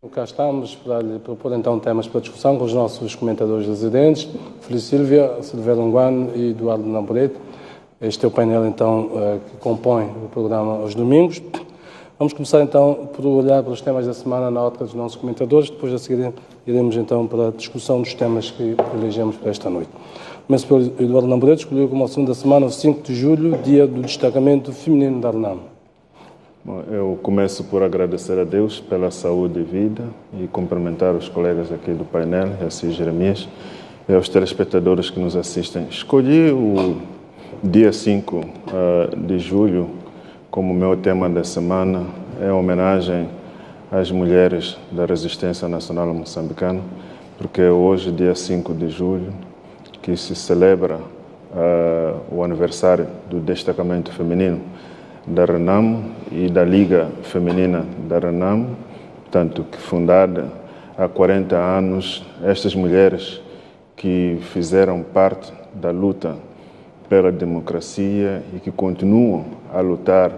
Cá estamos para lhe propor então temas para discussão com os nossos comentadores residentes, Feliz Sílvia, Silvério Anguano e Eduardo Nambureto. Este é o painel então que compõe o programa aos domingos. Vamos começar então por olhar para os temas da semana na ótica dos nossos comentadores, depois a seguir iremos então para a discussão dos temas que elegemos para esta noite. Começo pelo Eduardo Nambureto, escolheu como assunto da semana o 5 de julho, dia do destacamento feminino da RENAM. Bom, eu começo por agradecer a Deus pela saúde e vida e cumprimentar os colegas aqui do painel, Assis Jeremias, e aos telespectadores que nos assistem. Escolhi o dia 5 de julho como meu tema da semana, é homenagem às mulheres da resistência nacional moçambicana, porque é hoje, dia 5 de julho, que se celebra o aniversário do destacamento feminino da RENAM e da Liga Feminina da RENAM, tanto que fundada há 40 anos, estas mulheres que fizeram parte da luta pela democracia e que continuam a lutar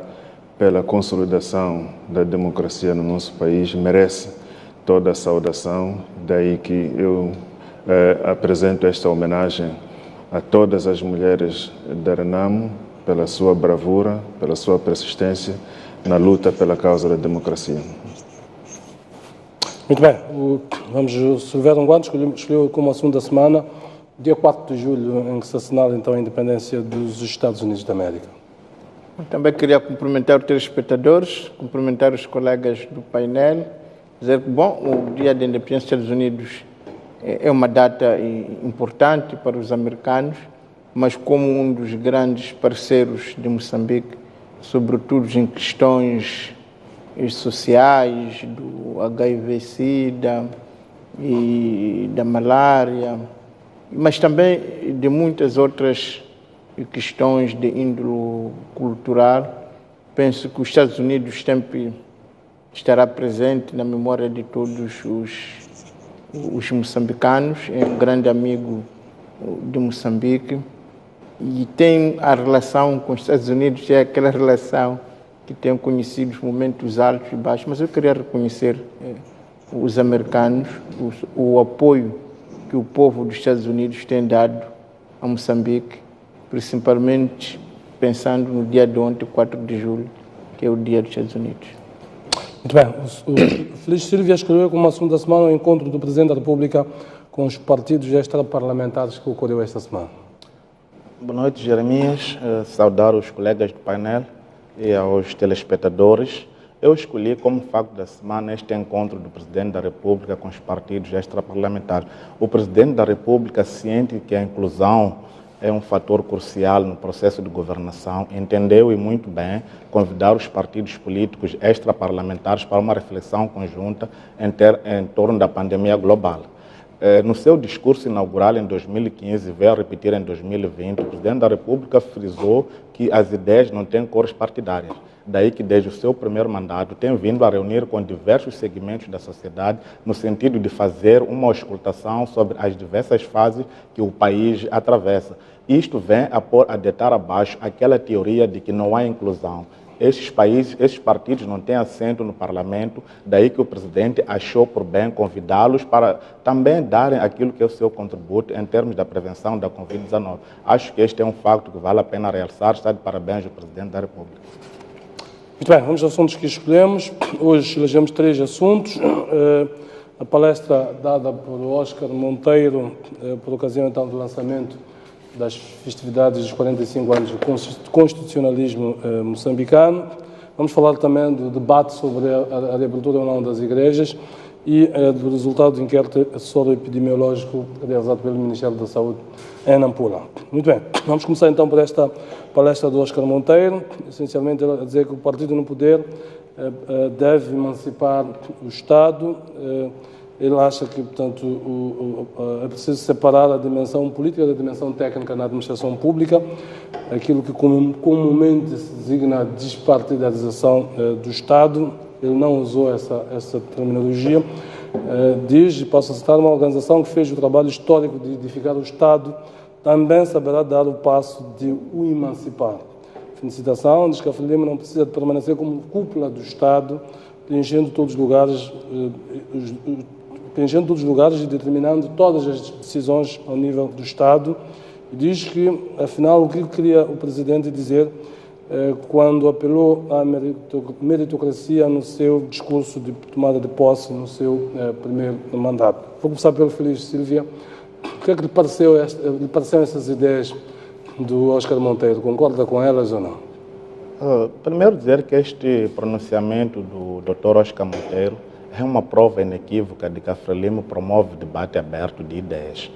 pela consolidação da democracia no nosso país merecem toda a saudação, daí que eu apresento esta homenagem a todas as mulheres da RENAM, pela sua bravura, pela sua persistência na luta pela causa da democracia. Muito bem, o Silvério Anguano escolheu como assunto da semana dia 4 de julho, em que se assinala então a independência dos Estados Unidos da América. Também queria cumprimentar os telespectadores, cumprimentar os colegas do painel, dizer que, bom, o dia da independência dos Estados Unidos é uma data importante para os americanos, mas como um dos grandes parceiros de Moçambique, sobretudo em questões sociais, do HIV-Sida e da malária, mas também de muitas outras questões de índole cultural. Penso que os Estados Unidos sempre estará presente na memória de todos os moçambicanos, é um grande amigo de Moçambique. E tem a relação com os Estados Unidos, é aquela relação que tem conhecido os momentos altos e baixos, mas eu queria reconhecer os americanos, o apoio que o povo dos Estados Unidos tem dado a Moçambique, principalmente pensando no dia de ontem, 4 de julho, que é o dia dos Estados Unidos. Muito bem, o Feliz Sílvia escolheu como assunto da semana o encontro do Presidente da República com os partidos extraparlamentares que ocorreu esta semana. Boa noite, Jeremias. Saudar os colegas do painel e aos telespectadores. Eu escolhi como facto da semana este encontro do Presidente da República com os partidos extraparlamentares. O Presidente da República, ciente que a inclusão é um fator crucial no processo de governação, entendeu e muito bem convidar os partidos políticos extraparlamentares para uma reflexão conjunta em torno da pandemia global. No seu discurso inaugural em 2015, veio a repetir em 2020, o Presidente da República frisou que as ideias não têm cores partidárias. Daí que, desde o seu primeiro mandato, tem vindo a reunir com diversos segmentos da sociedade no sentido de fazer uma auscultação sobre as diversas fases que o país atravessa. Isto vem a deitar abaixo aquela teoria de que não há inclusão. Estes partidos não têm assento no parlamento, daí que o presidente achou por bem convidá-los para também darem aquilo que é o seu contributo em termos da prevenção da Covid-19. Acho que este é um facto que vale a pena realçar. Está de parabéns o Presidente da República. Muito bem, vamos aos assuntos que escolhemos. Hoje elegemos 3 assuntos. A palestra dada por Oscar Monteiro, por ocasião então do lançamento das festividades dos 45 anos do constitucionalismo moçambicano. Vamos falar também do debate sobre a reabertura ou não das igrejas e do resultado do inquérito soro-epidemiológico realizado pelo Ministério da Saúde em Nampula. Muito bem, vamos começar então por esta palestra do Oscar Monteiro, essencialmente a dizer que o partido no poder deve emancipar o Estado. Ele acha que, portanto, é preciso separar a dimensão política da dimensão técnica na administração pública, aquilo que comumente se designa despartidarização do Estado. Ele não usou essa terminologia. Diz, e posso citar, uma organização que fez o trabalho histórico de edificar o Estado, também saberá dar o passo de o emancipar. Fim de citação, diz que a FLIM não precisa de permanecer como cúpula do Estado, preenchendo todos os lugares, e determinando todas as decisões ao nível do Estado. E diz que, afinal, o que queria o Presidente dizer quando apelou à meritocracia no seu discurso de tomada de posse, no seu primeiro mandato. Vou começar pelo Feliz Silvia. O que é que lhe pareceram essas ideias do Oscar Monteiro? Concorda com elas ou não? Primeiro dizer que este pronunciamento do Dr. Oscar Monteiro é uma prova inequívoca de que a Frelimo promove debate aberto de ideias.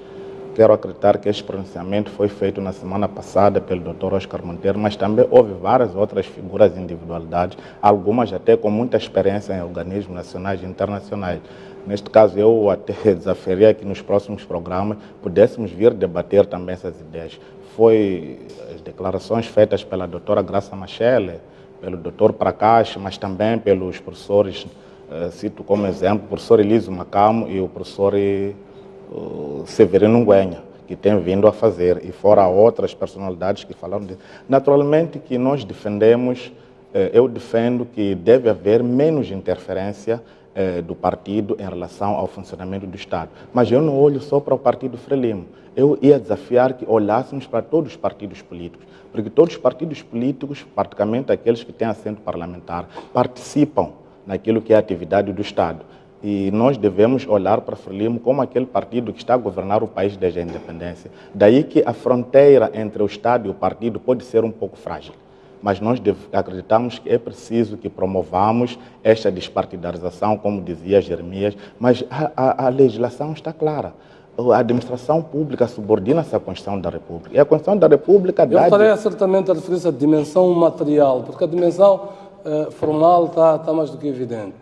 Quero acreditar que este pronunciamento foi feito na semana passada pelo Dr. Oscar Monteiro, mas também houve várias outras figuras e individualidades, algumas até com muita experiência em organismos nacionais e internacionais. Neste caso, eu até desafiaria que nos próximos programas pudéssemos vir debater também essas ideias. Foi as declarações feitas pela doutora Graça Machele, pelo Dr. Prakash, mas também pelos professores, cito como exemplo, o professor Elísio Macamo e o professor Severino Nguenha, que tem vindo a fazer, e fora outras personalidades que falaram disso. Naturalmente que nós defendemos, eu defendo que deve haver menos interferência do partido em relação ao funcionamento do Estado. Mas eu não olho só para o partido Frelimo. Eu ia desafiar que olhássemos para todos os partidos políticos, porque todos os partidos políticos, praticamente aqueles que têm assento parlamentar, participam naquilo que é a atividade do Estado. E nós devemos olhar para a Frelimo como aquele partido que está a governar o país desde a independência. Daí que a fronteira entre o Estado e o partido pode ser um pouco frágil. Mas nós acreditamos que é preciso que promovamos esta despartidarização, como dizia Jeremias, mas a legislação está clara. A administração pública subordina-se à Constituição da República. E a Constituição da República dá... Eu farei certamente a referência à dimensão material, porque a dimensão formal está mais do que evidente.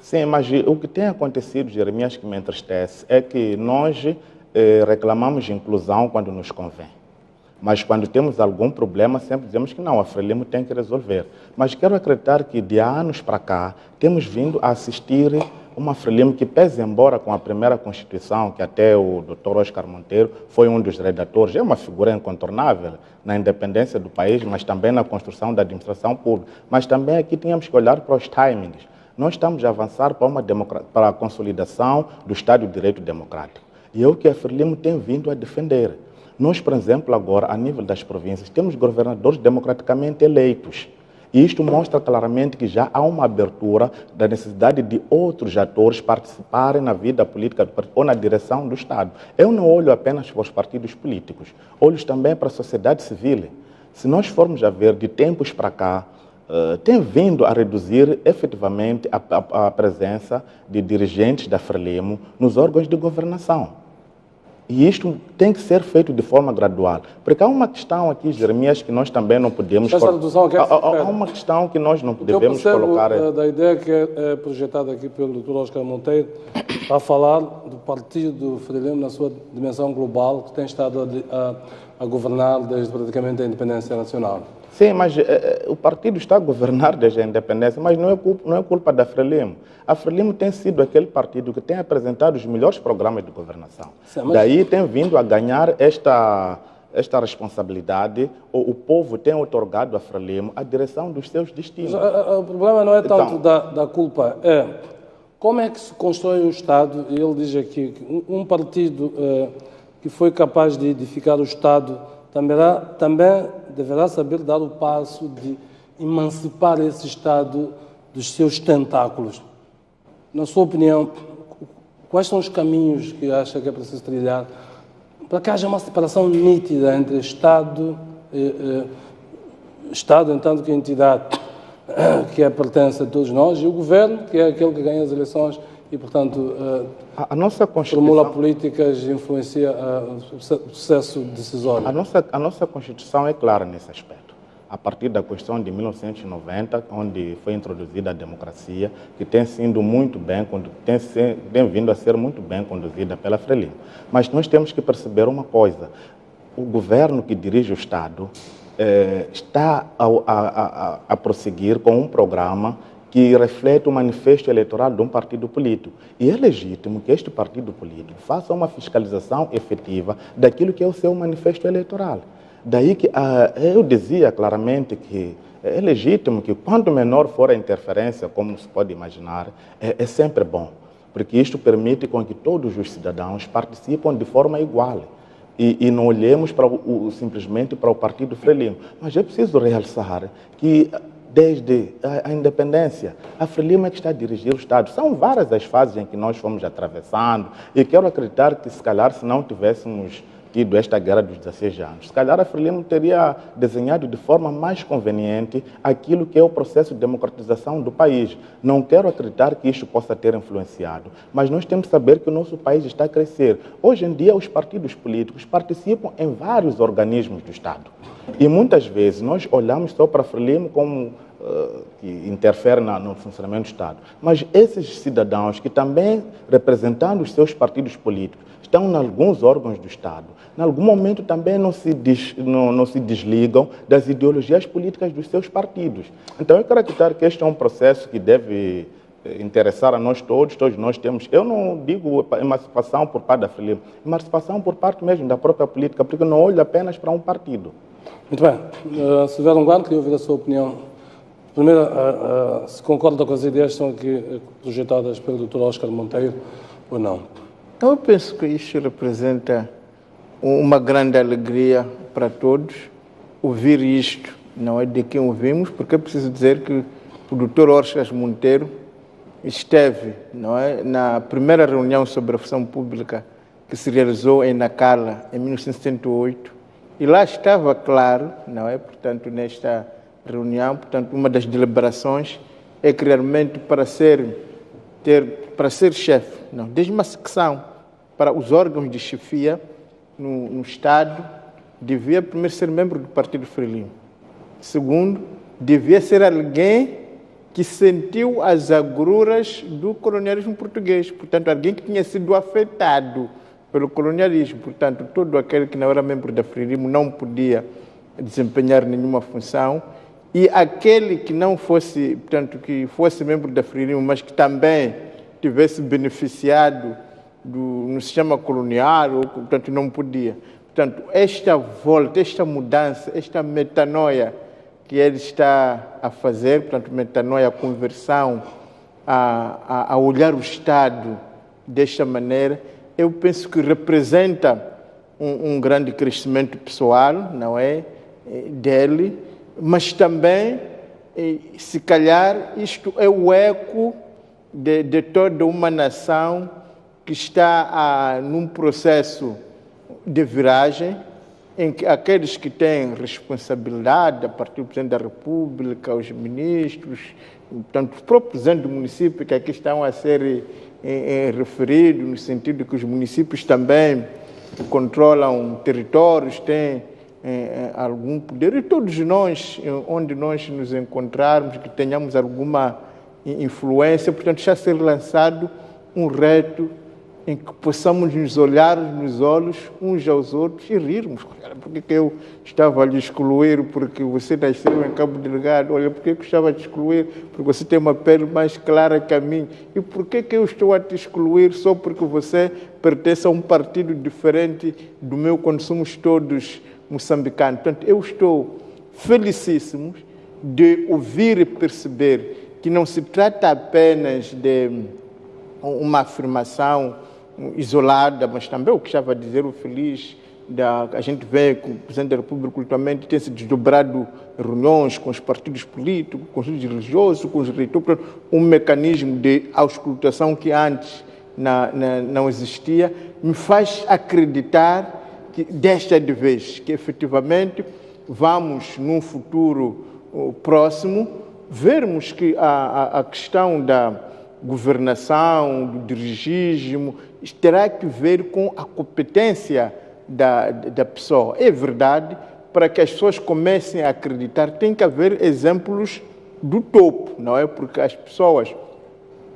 Sim, mas o que tem acontecido, Jeremias, que me entristece, é que nós reclamamos de inclusão quando nos convém. Mas quando temos algum problema, sempre dizemos que não, a Frelimo tem que resolver. Mas quero acreditar que de anos para cá, temos vindo a assistir uma Frelimo que, pese embora com a primeira Constituição, que até o Dr. Oscar Monteiro foi um dos redatores, é uma figura incontornável na independência do país, mas também na construção da administração pública. Mas também aqui tínhamos que olhar para os timings. Nós estamos a avançar para a consolidação do Estado de Direito Democrático. E é o que a Frelimo tem vindo a defender. Nós, por exemplo, agora, a nível das províncias, temos governadores democraticamente eleitos. E isto mostra claramente que já há uma abertura da necessidade de outros atores participarem na vida política ou na direção do Estado. Eu não olho apenas para os partidos políticos, olho também para a sociedade civil. Se nós formos a ver de tempos para cá, tem vindo a reduzir efetivamente a presença de dirigentes da Frelimo nos órgãos de governação. E isto tem que ser feito de forma gradual. Porque há uma questão aqui, Jeremias, que nós também não podemos... Essa redução aqui há uma questão que nós não devemos colocar... da ideia que é projetada aqui pelo Dr. Oscar Monteiro, a falar do partido Frelimo na sua dimensão global, que tem estado a governar desde praticamente a independência nacional. Sim, mas o partido está a governar desde a independência, mas não é culpa da Frelimo. A Frelimo tem sido aquele partido que tem apresentado os melhores programas de governação. Sim, mas... Daí tem vindo a ganhar esta responsabilidade, o povo tem otorgado a Frelimo a direção dos seus destinos. O problema não é tanto da culpa, é como é que se constrói um Estado, e ele diz aqui que um partido que foi capaz de edificar o Estado também deverá saber dar o passo de emancipar esse Estado dos seus tentáculos. Na sua opinião, quais são os caminhos que acha que é preciso trilhar para que haja uma separação nítida entre Estado, entanto que entidade que pertence a todos nós, e o Governo, que é aquele que ganha as eleições e, portanto, a nossa formula políticas e influencia o processo decisório. A nossa Constituição é clara nesse aspecto. A partir da Constituição de 1990, onde foi introduzida a democracia, que tem vindo a ser muito bem conduzida pela Frelimo. Mas nós temos que perceber uma coisa: o governo que dirige o Estado está a prosseguir com um programa que reflete o manifesto eleitoral de um partido político. E é legítimo que este partido político faça uma fiscalização efetiva daquilo que é o seu manifesto eleitoral. Daí que eu dizia claramente que é legítimo que quanto menor for a interferência, como se pode imaginar, é sempre bom, porque isto permite com que todos os cidadãos participem de forma igual. E não olhemos simplesmente para o Partido Frelimo. Mas é preciso realçar que, desde a independência, a Frelimo é que está a dirigir o Estado. São várias as fases em que nós fomos atravessando, e quero acreditar que, se calhar, se não tivéssemos tido esta guerra dos 16 anos, se calhar a Frelimo teria desenhado de forma mais conveniente aquilo que é o processo de democratização do país. Não quero acreditar que isto possa ter influenciado, mas nós temos que saber que o nosso país está a crescer. Hoje em dia, os partidos políticos participam em vários organismos do Estado. E muitas vezes nós olhamos só para a Frelimo como que interfere no funcionamento do Estado. Mas esses cidadãos que também, representando os seus partidos políticos, estão em alguns órgãos do Estado, em algum momento também não se desligam das ideologias políticas dos seus partidos. Então, eu quero acreditar que este é um processo que deve interessar a nós todos nós temos, eu não digo emancipação por parte da Frelimo, emancipação por parte mesmo da própria política, porque não olho apenas para um partido. Muito bem. Silvério Longuano, queria ouvir a sua opinião. Primeiro, se concorda com as ideias que estão aqui projetadas pelo Dr. Oscar Monteiro ou não? Eu penso que isto representa uma grande alegria para todos ouvir isto, não é de quem ouvimos, porque é preciso dizer que o Dr. Oscar Monteiro esteve, não é, na primeira reunião sobre a função pública que se realizou em Nacala em 1978, e lá estava claro, não é, portanto, nesta reunião, portanto, uma das deliberações é que realmente para ser chefe, não, desde uma secção para os órgãos de chefia no Estado, devia primeiro ser membro do Partido Frelimo. Segundo, devia ser alguém que sentiu as agruras do colonialismo português. Portanto, alguém que tinha sido afetado pelo colonialismo. Portanto, todo aquele que não era membro da Frelimo não podia desempenhar nenhuma função. E aquele que não fosse, portanto, que fosse membro da Frelimo, mas que também tivesse beneficiado no sistema colonial, portanto, não podia. Portanto, esta volta, esta mudança, esta metanoia que ele está a fazer, portanto, metanoia, a conversão, a olhar o Estado desta maneira, eu penso que representa um grande crescimento pessoal, não é, dele, mas também, se calhar, isto é o eco de toda uma nação que está num processo de viragem, em que aqueles que têm responsabilidade, a partir do Presidente da República, os ministros, portanto, os próprios presidentes do município, que aqui estão a ser referidos, no sentido que os municípios também controlam territórios, têm algum poder, e todos nós, onde nós nos encontrarmos, que tenhamos alguma influência, portanto, está a ser lançado um reto em que possamos nos olhar nos olhos uns aos outros e rirmos. Por que eu estava a lhe excluir porque você nasceu em Cabo Delgado? Olha, por que eu estava a te excluir porque você tem uma pele mais clara que a minha? E por que eu estou a te excluir só porque você pertence a um partido diferente do meu, quando somos todos moçambicanos? Portanto, eu estou felicíssimo de ouvir e perceber que não se trata apenas de uma afirmação isolada, mas também o que estava a dizer o Feliz, a gente vê que o Presidente da República ultimamente tem se desdobrado reuniões com os partidos políticos, com os religiosos, com os reitores, um mecanismo de auscultação que antes não existia, me faz acreditar que desta de vez, que efetivamente vamos num futuro próximo vermos que a questão da governação, do dirigismo, terá que ver com a competência da pessoa. É verdade, para que as pessoas comecem a acreditar, tem que haver exemplos do topo, não é? Porque as pessoas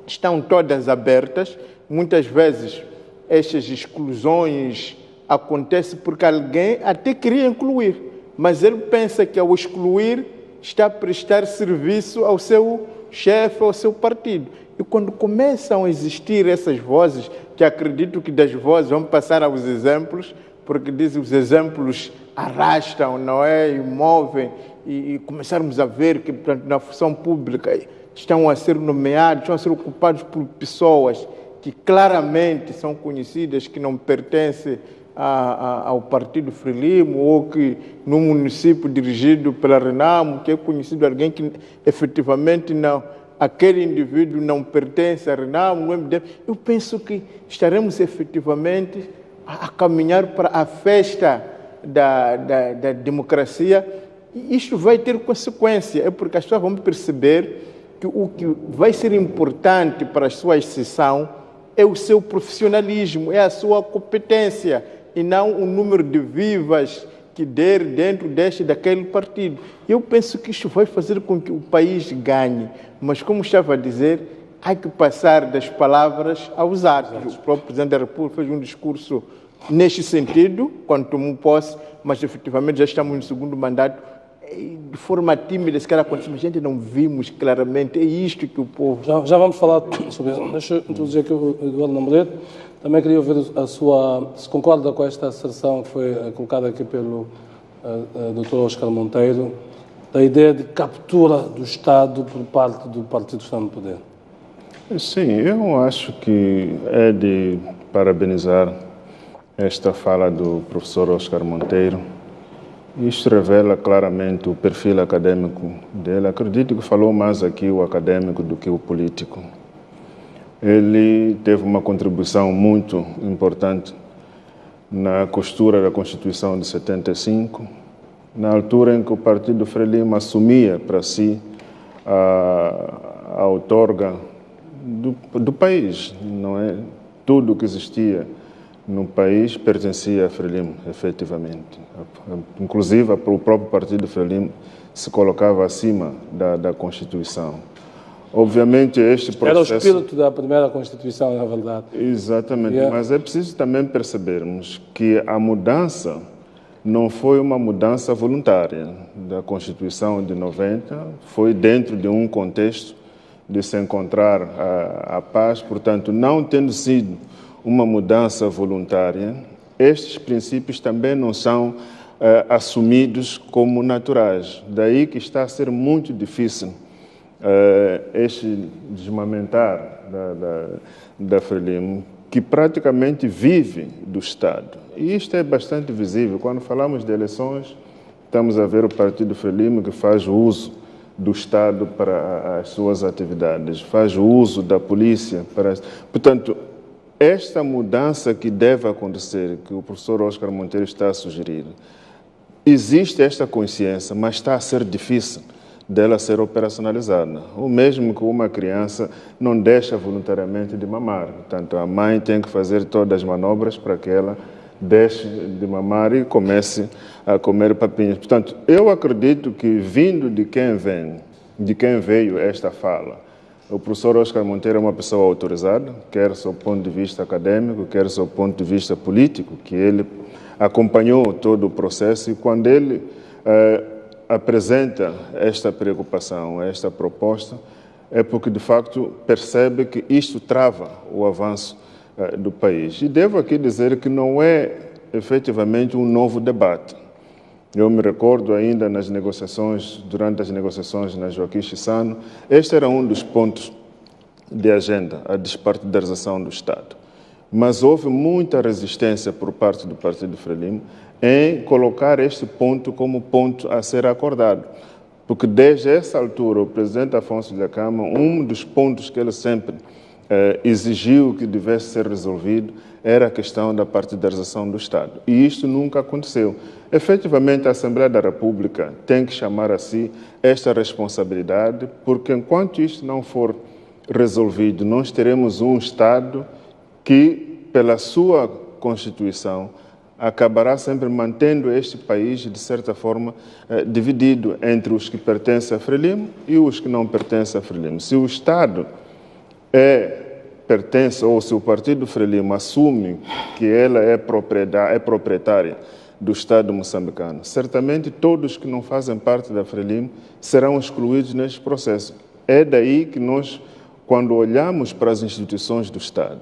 estão todas abertas, muitas vezes estas exclusões acontecem porque alguém até queria incluir, mas ele pensa que ao excluir está a prestar serviço ao seu chefe, ao seu partido. E quando começam a existir essas vozes, que acredito que das vozes vão passar aos exemplos, porque dizem os exemplos arrastam, não é? E movem, e começarmos a ver que, portanto, na função pública estão a ser nomeados, estão a ser ocupados por pessoas que claramente são conhecidas, que não pertencem ao Partido Frelimo, ou que no município dirigido pela Renamo, que é conhecido alguém que efetivamente não, aquele indivíduo não pertence à Renamo, no MDM. Eu penso que estaremos efetivamente a caminhar para a festa da democracia, e isto vai ter consequência, é porque as pessoas vão perceber que o que vai ser importante para a sua exceção é o seu profissionalismo, é a sua competência, e não o número de vivas que der dentro daquele partido. Eu penso que isto vai fazer com que o país ganhe, mas como estava a dizer, há que passar das palavras aos atos. O próprio Presidente da República fez um discurso neste sentido, quando tomou posse, mas efetivamente já estamos no segundo mandato, de forma tímida, se calhar aconteceu, mas a gente não vimos claramente, é isto que o povo... Já vamos falar sobre isso. Deixa eu introduzir aqui o Eduardo Namoreto. Também queria ouvir se concorda com esta asserção que foi colocada aqui pelo Dr. Oscar Monteiro, da ideia de captura do Estado por parte do Partido que está no poder. Sim, eu acho que é de parabenizar esta fala do professor Oscar Monteiro. Isto revela claramente o perfil acadêmico dele. Acredito que falou mais aqui o acadêmico do que o político. Ele teve uma contribuição muito importante na costura da Constituição de 75, na altura em que o Partido Frelimo assumia para si a outorga do país, não é? Tudo o que existia no país pertencia a Frelimo, efetivamente. Inclusive, o próprio Partido Frelimo se colocava acima da Constituição. Obviamente, este processo... Era o espírito da primeira Constituição, na verdade. Exatamente, mas é preciso também percebermos que a mudança não foi uma mudança voluntária da Constituição de 90, foi dentro de um contexto de se encontrar a paz, portanto, não tendo sido uma mudança voluntária, estes princípios também não são assumidos como naturais. Daí que está a ser muito difícil este desmamentar da Frelimo, que praticamente vive do Estado. E isto é bastante visível. Quando falamos de eleições, estamos a ver o Partido Frelimo que faz uso do Estado para as suas atividades, faz uso da polícia para... Portanto, esta mudança que deve acontecer, que o professor Oscar Monteiro está a sugerir, existe esta consciência, mas está a ser difícil dela ser operacionalizada. O mesmo que uma criança não deixa voluntariamente de mamar. Portanto, a mãe tem que fazer todas as manobras para que ela deixe de mamar e comece a comer papinhas. Portanto, eu acredito que, vindo de quem veio esta fala, o professor Oscar Monteiro é uma pessoa autorizada, quer do seu ponto de vista acadêmico, quer do seu ponto de vista político, que ele acompanhou todo o processo, e quando ele apresenta esta preocupação, esta proposta, é porque, de facto, percebe que isto trava o avanço do país. E devo aqui dizer que não é, efetivamente, um novo debate. Eu me recordo ainda durante as negociações na Joaquim Chissano, este era um dos pontos de agenda, a despartidarização do Estado. Mas houve muita resistência por parte do Partido Frelimo em colocar este ponto como ponto a ser acordado. Porque desde essa altura, o presidente Afonso Dhlakama, um dos pontos que ele sempre exigiu que devesse ser resolvido era a questão da partidarização do Estado. E isto nunca aconteceu. Efetivamente, a Assembleia da República tem que chamar a si esta responsabilidade, porque enquanto isto não for resolvido, nós teremos um Estado que, pela sua Constituição, acabará sempre mantendo este país, de certa forma, dividido entre os que pertencem a Frelimo e os que não pertencem a Frelimo. Se o Estado pertence, ou se o Partido Frelimo assume que ela é proprietária do Estado moçambicano, certamente todos que não fazem parte da Frelimo serão excluídos neste processo. É daí que nós, quando olhamos para as instituições do Estado,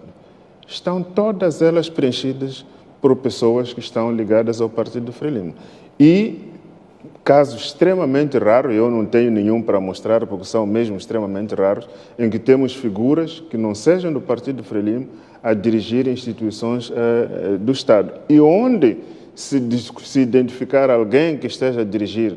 estão todas elas preenchidas por pessoas que estão ligadas ao Partido Frelimo. E casos extremamente raros, eu não tenho nenhum para mostrar, porque são mesmo extremamente raros, em que temos figuras que não sejam do Partido Frelimo a dirigir instituições do Estado. E onde se identificar alguém que esteja a dirigir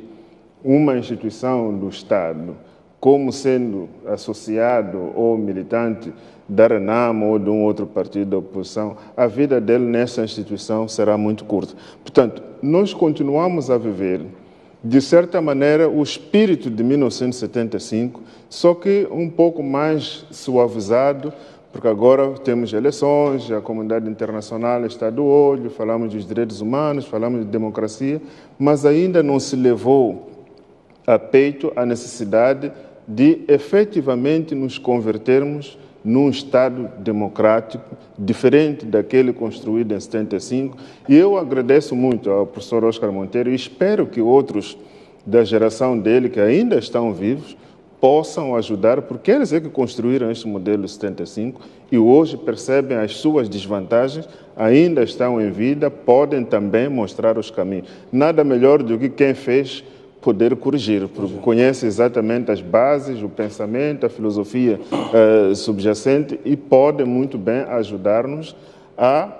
uma instituição do Estado como sendo associado ou militante da Renamo ou de um outro partido da oposição, a vida dele nessa instituição será muito curta. Portanto, nós continuamos a viver, de certa maneira, o espírito de 1975, só que um pouco mais suavizado, porque agora temos eleições, a comunidade internacional está do olho, falamos dos direitos humanos, falamos de democracia, mas ainda não se levou a peito a necessidade de efetivamente nos convertermos num Estado democrático, diferente daquele construído em 75. E eu agradeço muito ao professor Oscar Monteiro e espero que outros da geração dele, que ainda estão vivos, possam ajudar, porque eles é que construíram este modelo 75 e hoje percebem as suas desvantagens, ainda estão em vida, podem também mostrar os caminhos. Nada melhor do que quem fez poder corrigir, porque conhece exatamente as bases, o pensamento, a filosofia subjacente e pode muito bem ajudar-nos a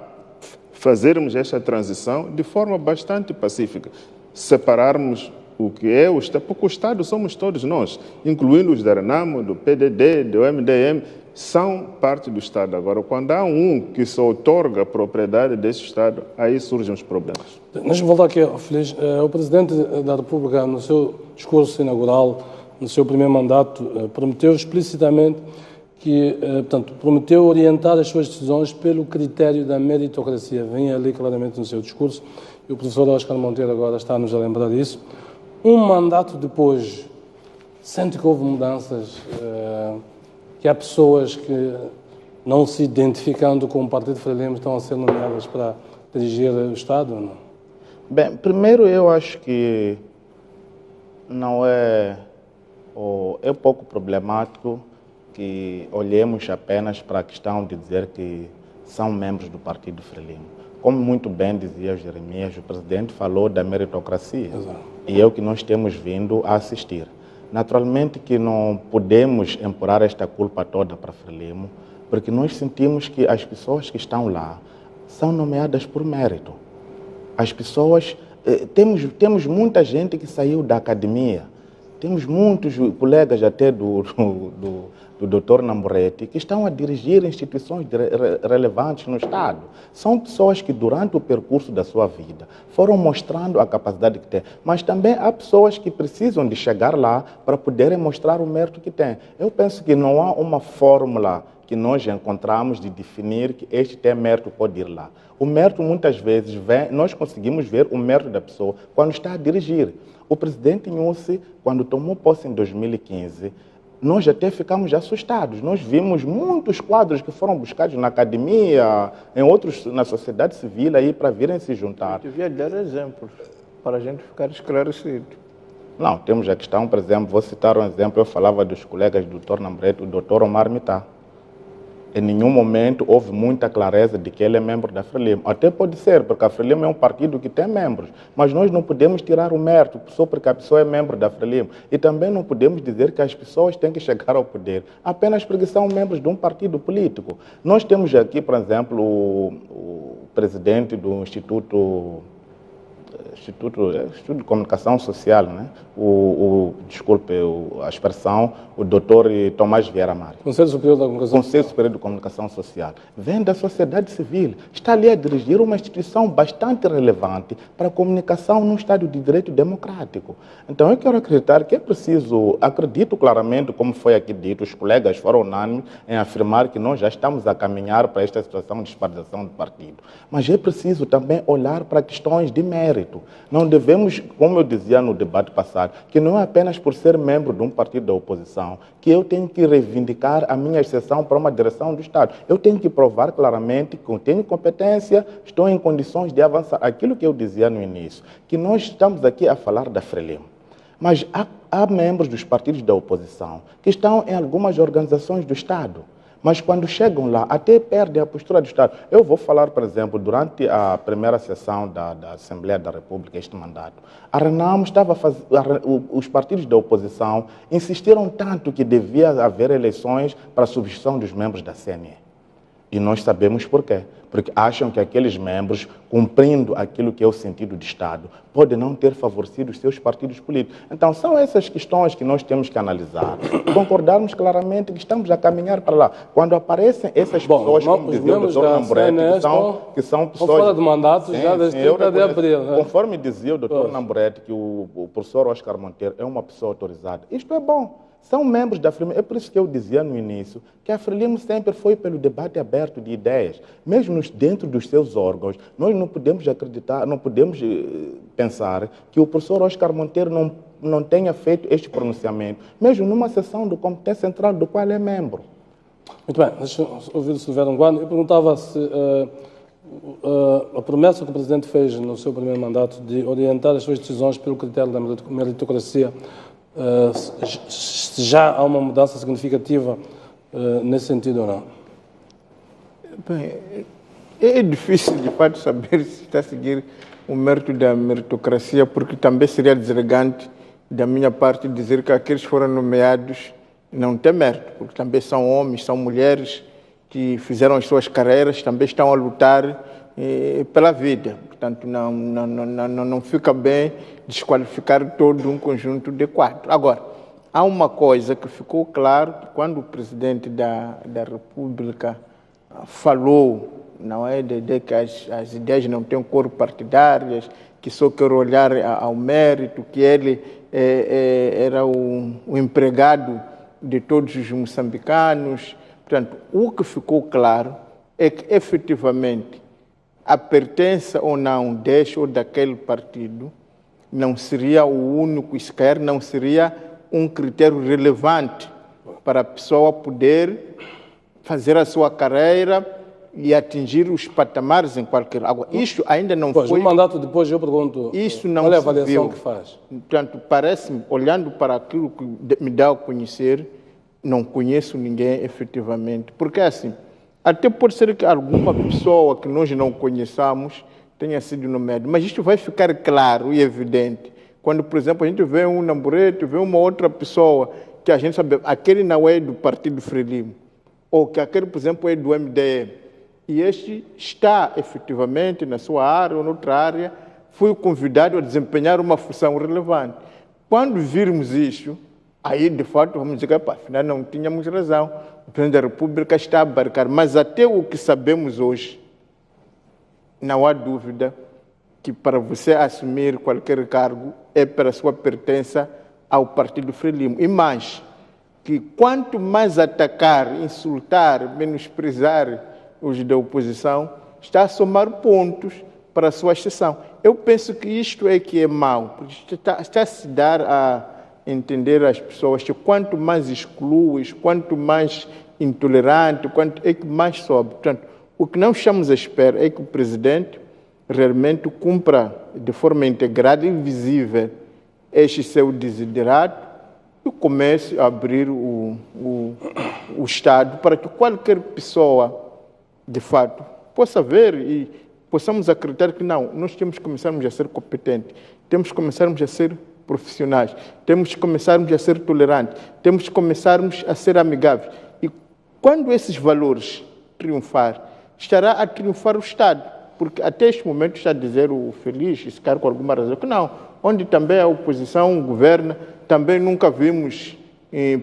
fazermos esta transição de forma bastante pacífica. Separarmos o que é o Estado, porque o Estado somos todos nós, incluindo os da Renamo, do PDD, do MDM, são parte do Estado. Agora, quando há um que só outorga a propriedade desse Estado, aí surgem os problemas. Deixa-me voltar aqui ao Feliz. O Presidente da República, no seu discurso inaugural, no seu primeiro mandato, prometeu explicitamente que, portanto, prometeu orientar as suas decisões pelo critério da meritocracia. Vem ali claramente no seu discurso, e o professor Oscar Monteiro agora está-nos a lembrar disso. Um mandato depois, sente que houve mudanças, que há pessoas que, não se identificando com o Partido Frelimo, estão a ser nomeadas para dirigir o Estado ou não? Bem, primeiro eu acho que não é pouco problemático que olhemos apenas para a questão de dizer que são membros do Partido Frelimo. Como muito bem dizia o Jeremias, o presidente falou da meritocracia. Exato. E é o que nós temos vindo a assistir. Naturalmente que não podemos empurrar esta culpa toda para Frelimo, porque nós sentimos que as pessoas que estão lá são nomeadas por mérito. As pessoas... Temos muita gente que saiu da academia, temos muitos colegas até do Dr. Namoretti que estão a dirigir instituições relevantes no Estado. São pessoas que durante o percurso da sua vida foram mostrando a capacidade que têm, mas também há pessoas que precisam de chegar lá para poderem mostrar o mérito que têm. Eu penso que não há uma fórmula que nós encontramos de definir que este tem mérito, pode ir lá. O mérito muitas vezes nós conseguimos ver o mérito da pessoa quando está a dirigir. O presidente Nyusi, quando tomou posse em 2015, nós até ficamos assustados. Nós vimos muitos quadros que foram buscados na academia, em outros na sociedade civil, aí para virem se juntar. Eu devia dar exemplos para a gente ficar esclarecido. Não, temos a questão, por exemplo, vou citar um exemplo, eu falava dos colegas do Dr. Namoretti, o Dr. Omar Mitá. Em nenhum momento houve muita clareza de que ele é membro da Frelimo. Até pode ser, porque a Frelimo é um partido que tem membros, mas nós não podemos tirar o mérito só porque a pessoa é membro da Frelimo. E também não podemos dizer que as pessoas têm que chegar ao poder apenas porque são membros de um partido político. Nós temos aqui, por exemplo, o presidente do Instituto de Comunicação Social, né? Desculpe a expressão, o doutor Tomás Vieira Mário. Conselho Superior da Comunicação Conselho Superior de Comunicação Social. Vem da sociedade civil, está ali a dirigir uma instituição bastante relevante para a comunicação num Estado de direito democrático. Então eu quero acreditar que é preciso, acredito claramente, como foi aqui dito, os colegas foram unânimes em afirmar que nós já estamos a caminhar para esta situação de espalhação do partido. Mas é preciso também olhar para questões de mérito. Não devemos, como eu dizia no debate passado, que não é apenas por ser membro de um partido da oposição que eu tenho que reivindicar a minha exceção para uma direção do Estado. Eu tenho que provar claramente que eu tenho competência, estou em condições de avançar. Aquilo que eu dizia no início, que nós estamos aqui a falar da Frelimo, mas há membros dos partidos da oposição que estão em algumas organizações do Estado. mas quando chegam lá, até perdem a postura do Estado. Eu vou falar, por exemplo, durante a primeira sessão da Assembleia da República, este mandato, a Renamo os partidos da oposição insistiram tanto que devia haver eleições para a substituição dos membros da CNE. E nós sabemos por quê. Porque acham que aqueles membros, cumprindo aquilo que é o sentido de Estado, podem não ter favorecido os seus partidos políticos. Então, são essas questões que nós temos que analisar. Concordarmos claramente que estamos a caminhar para lá. Quando aparecem essas pessoas, como dizia o Dr. Namburete, que são pessoas... fora de mandato já desde 30 de abril. Né? Conforme dizia o Dr. Namburete, que o professor Oscar Monteiro é uma pessoa autorizada. Isto é bom. São membros da Frelimo. É por isso que eu dizia no início que a Frelimo sempre foi pelo debate aberto de ideias. Mesmo dentro dos seus órgãos, nós não podemos acreditar, não podemos pensar que o professor Oscar Monteiro não tenha feito este pronunciamento, mesmo numa sessão do Comitê Central do qual é membro. Muito bem, deixa eu ouvir o Silvério Nguano. Eu perguntava se a promessa que o Presidente fez no seu primeiro mandato de orientar as suas decisões pelo critério da meritocracia, se já há uma mudança significativa nesse sentido ou não? Bem, é difícil de fato saber se está a seguir o mérito da meritocracia, porque também seria deselegante da minha parte dizer que aqueles que foram nomeados não têm mérito, porque também são homens, são mulheres que fizeram as suas carreiras, também estão a lutar pela vida. Portanto, não fica bem desqualificar todo um conjunto de quatro. Agora, há uma coisa que ficou claro, que quando o Presidente da República falou, não é, de que as ideias não têm cor partidárias, que só quer olhar ao mérito, que ele era o empregado de todos os moçambicanos. Portanto, o que ficou claro é que, efetivamente, a pertença ou não deste ou daquele partido não seria o único, e sequer não seria um critério relevante para a pessoa poder fazer a sua carreira e atingir os patamares em qualquer... Agora, isto ainda não foi... No mandato depois eu pergunto, isso não qual é a avaliação viu. que faz? Portanto, parece-me, olhando para aquilo que me dá a conhecer, não conheço ninguém efetivamente. Porque assim, até pode ser que alguma pessoa que nós não conheçamos tenha sido nomeada, mas isto vai ficar claro e evidente quando, por exemplo, a gente vê um Namburete, vê uma outra pessoa que a gente sabe, aquele não é do Partido Frelimo, ou que aquele, por exemplo, é do MDM, e este está efetivamente na sua área ou noutra área, foi convidado a desempenhar uma função relevante. Quando virmos isso, aí de fato vamos dizer que afinal não tínhamos razão, o Presidente da República está a abarcar, mas até o que sabemos hoje, não há dúvida que para você assumir qualquer cargo é pela sua pertença ao Partido Frelimo. E mais, que quanto mais atacar, insultar, menosprezar os da oposição, está a somar pontos para a sua exceção. Eu penso que isto é que é mau, porque está a se dar a entender às pessoas que quanto mais exclues, quanto mais intolerante, é que mais sobe. Portanto, o que nós estamos à espera é que o Presidente realmente cumpra de forma integrada e visível este seu desiderato e comece a abrir o Estado para que qualquer pessoa, de fato, possa ver e possamos acreditar que não, nós temos que começarmos a ser competentes, temos que começarmos a ser profissionais, temos que começarmos a ser tolerantes, temos que começarmos a ser amigáveis. E quando esses valores triunfar, estará a triunfar o Estado, porque até este momento está a dizer o Feliz, esse cara com alguma razão, que não, onde também a oposição governa, também nunca vimos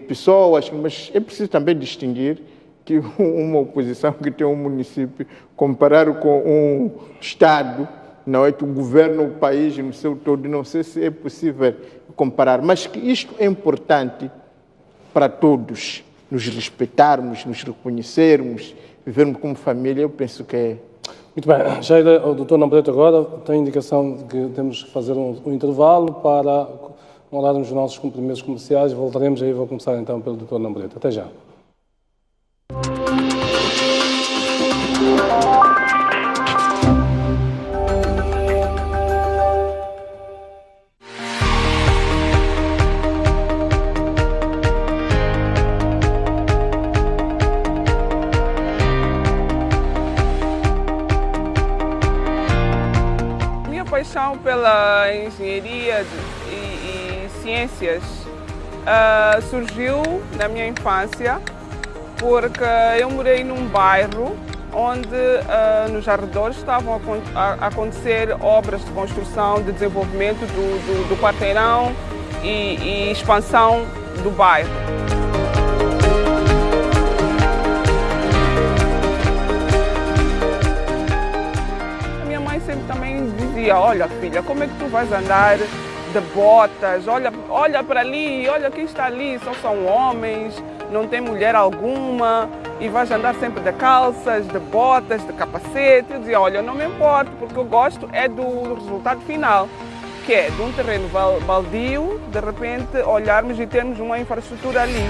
pessoas, mas é preciso também distinguir que uma oposição que tem um município, comparar com um Estado, não é que governa o país no seu todo, não sei se é possível comparar, mas que isto é importante para todos, nos respeitarmos, nos reconhecermos, vivermos como família, eu penso que é... Muito bem, já o Dr. Namburete agora tem indicação de que temos que fazer um intervalo para honrarmos os nossos compromissos comerciais. Voltaremos aí, vou começar então pelo Dr. Namburete. Até já. paixão pela engenharia e ciências surgiu na minha infância, porque eu morei num bairro onde nos arredores estavam a acontecer obras de construção, de desenvolvimento do quarteirão e expansão do bairro. A minha mãe sempre também dizia: olha filha, como é que tu vais andar de botas? Olha para ali, olha quem está ali, são homens, não tem mulher alguma, e vais andar sempre de calças, de botas, de capacete. Eu dizia: olha, não me importo, porque eu gosto é do resultado final, que é de um terreno baldio, de repente olharmos e termos uma infraestrutura ali.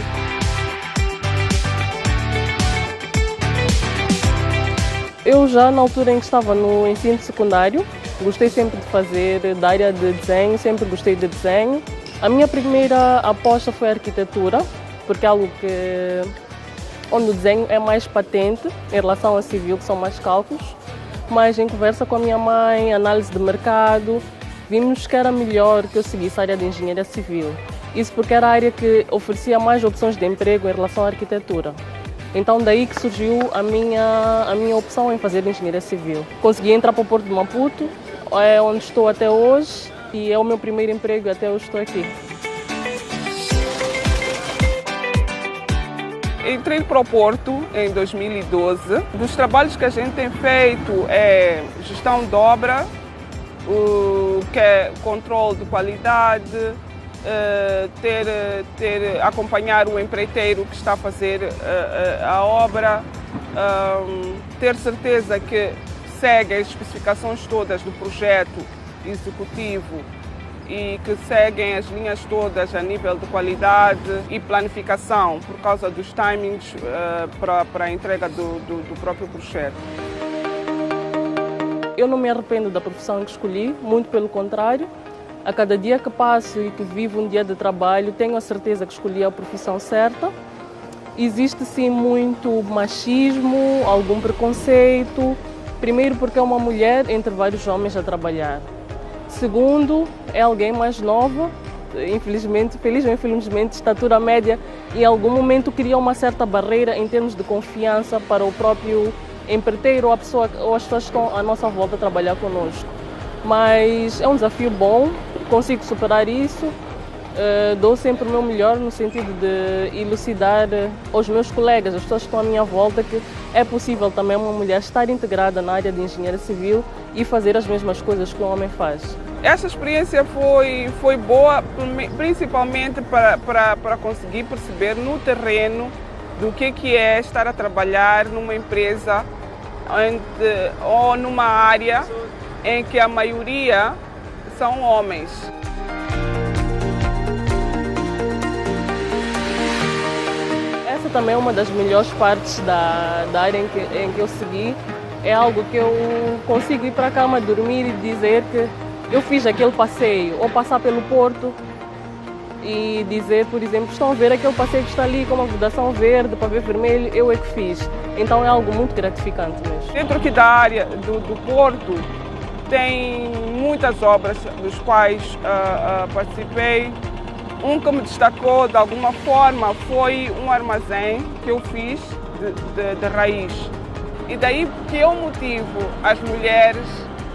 Eu já na altura em que estava no ensino secundário, gostei sempre de fazer da área de desenho, sempre gostei de desenho. A minha primeira aposta foi a arquitetura, porque é algo onde o desenho é mais patente em relação ao civil, que são mais cálculos. Mas em conversa com a minha mãe, análise de mercado, vimos que era melhor que eu seguisse a área de engenharia civil. Isso porque era a área que oferecia mais opções de emprego em relação à arquitetura. Então daí que surgiu a minha opção em fazer engenharia civil. Consegui entrar para o Porto de Maputo, é onde estou até hoje, e é o meu primeiro emprego e até hoje estou aqui. Entrei para o Porto em 2012. Dos trabalhos que a gente tem feito é gestão de obra, que é controle de qualidade, acompanhar o empreiteiro que está a fazer a obra, ter certeza que segue as especificações todas do projeto executivo e que seguem as linhas todas a nível de qualidade e planificação por causa dos timings para a entrega do próprio projeto. Eu não me arrependo da profissão que escolhi, muito pelo contrário. A cada dia que passo e que vivo um dia de trabalho, tenho a certeza que escolhi a profissão certa. Existe sim muito machismo, algum preconceito. Primeiro porque é uma mulher entre vários homens a trabalhar. Segundo, é alguém mais nova, infelizmente, feliz ou infelizmente, estatura média, em algum momento cria uma certa barreira em termos de confiança para o próprio empreiteiro ou a pessoa ou as pessoas que estão à nossa volta a trabalhar conosco. Mas é um desafio bom, consigo superar isso, dou sempre o meu melhor no sentido de elucidar aos meus colegas, as pessoas que estão à minha volta, que é possível também uma mulher estar integrada na área de engenharia civil e fazer as mesmas coisas que um homem faz. Essa experiência foi boa, principalmente para conseguir perceber no terreno do que é estar a trabalhar numa empresa ou numa área em que a maioria são homens. Essa também é uma das melhores partes da área em que eu segui. É algo que eu consigo ir para a cama, dormir e dizer que eu fiz aquele passeio, ou passar pelo Porto e dizer, por exemplo, estão a ver aquele passeio que está ali com uma vedação verde, para ver vermelho, eu é que fiz. Então é algo muito gratificante mesmo. Dentro aqui da área do Porto tem muitas obras dos quais participei. Um que me destacou de alguma forma foi um armazém que eu fiz de raiz. E daí que eu motivo as mulheres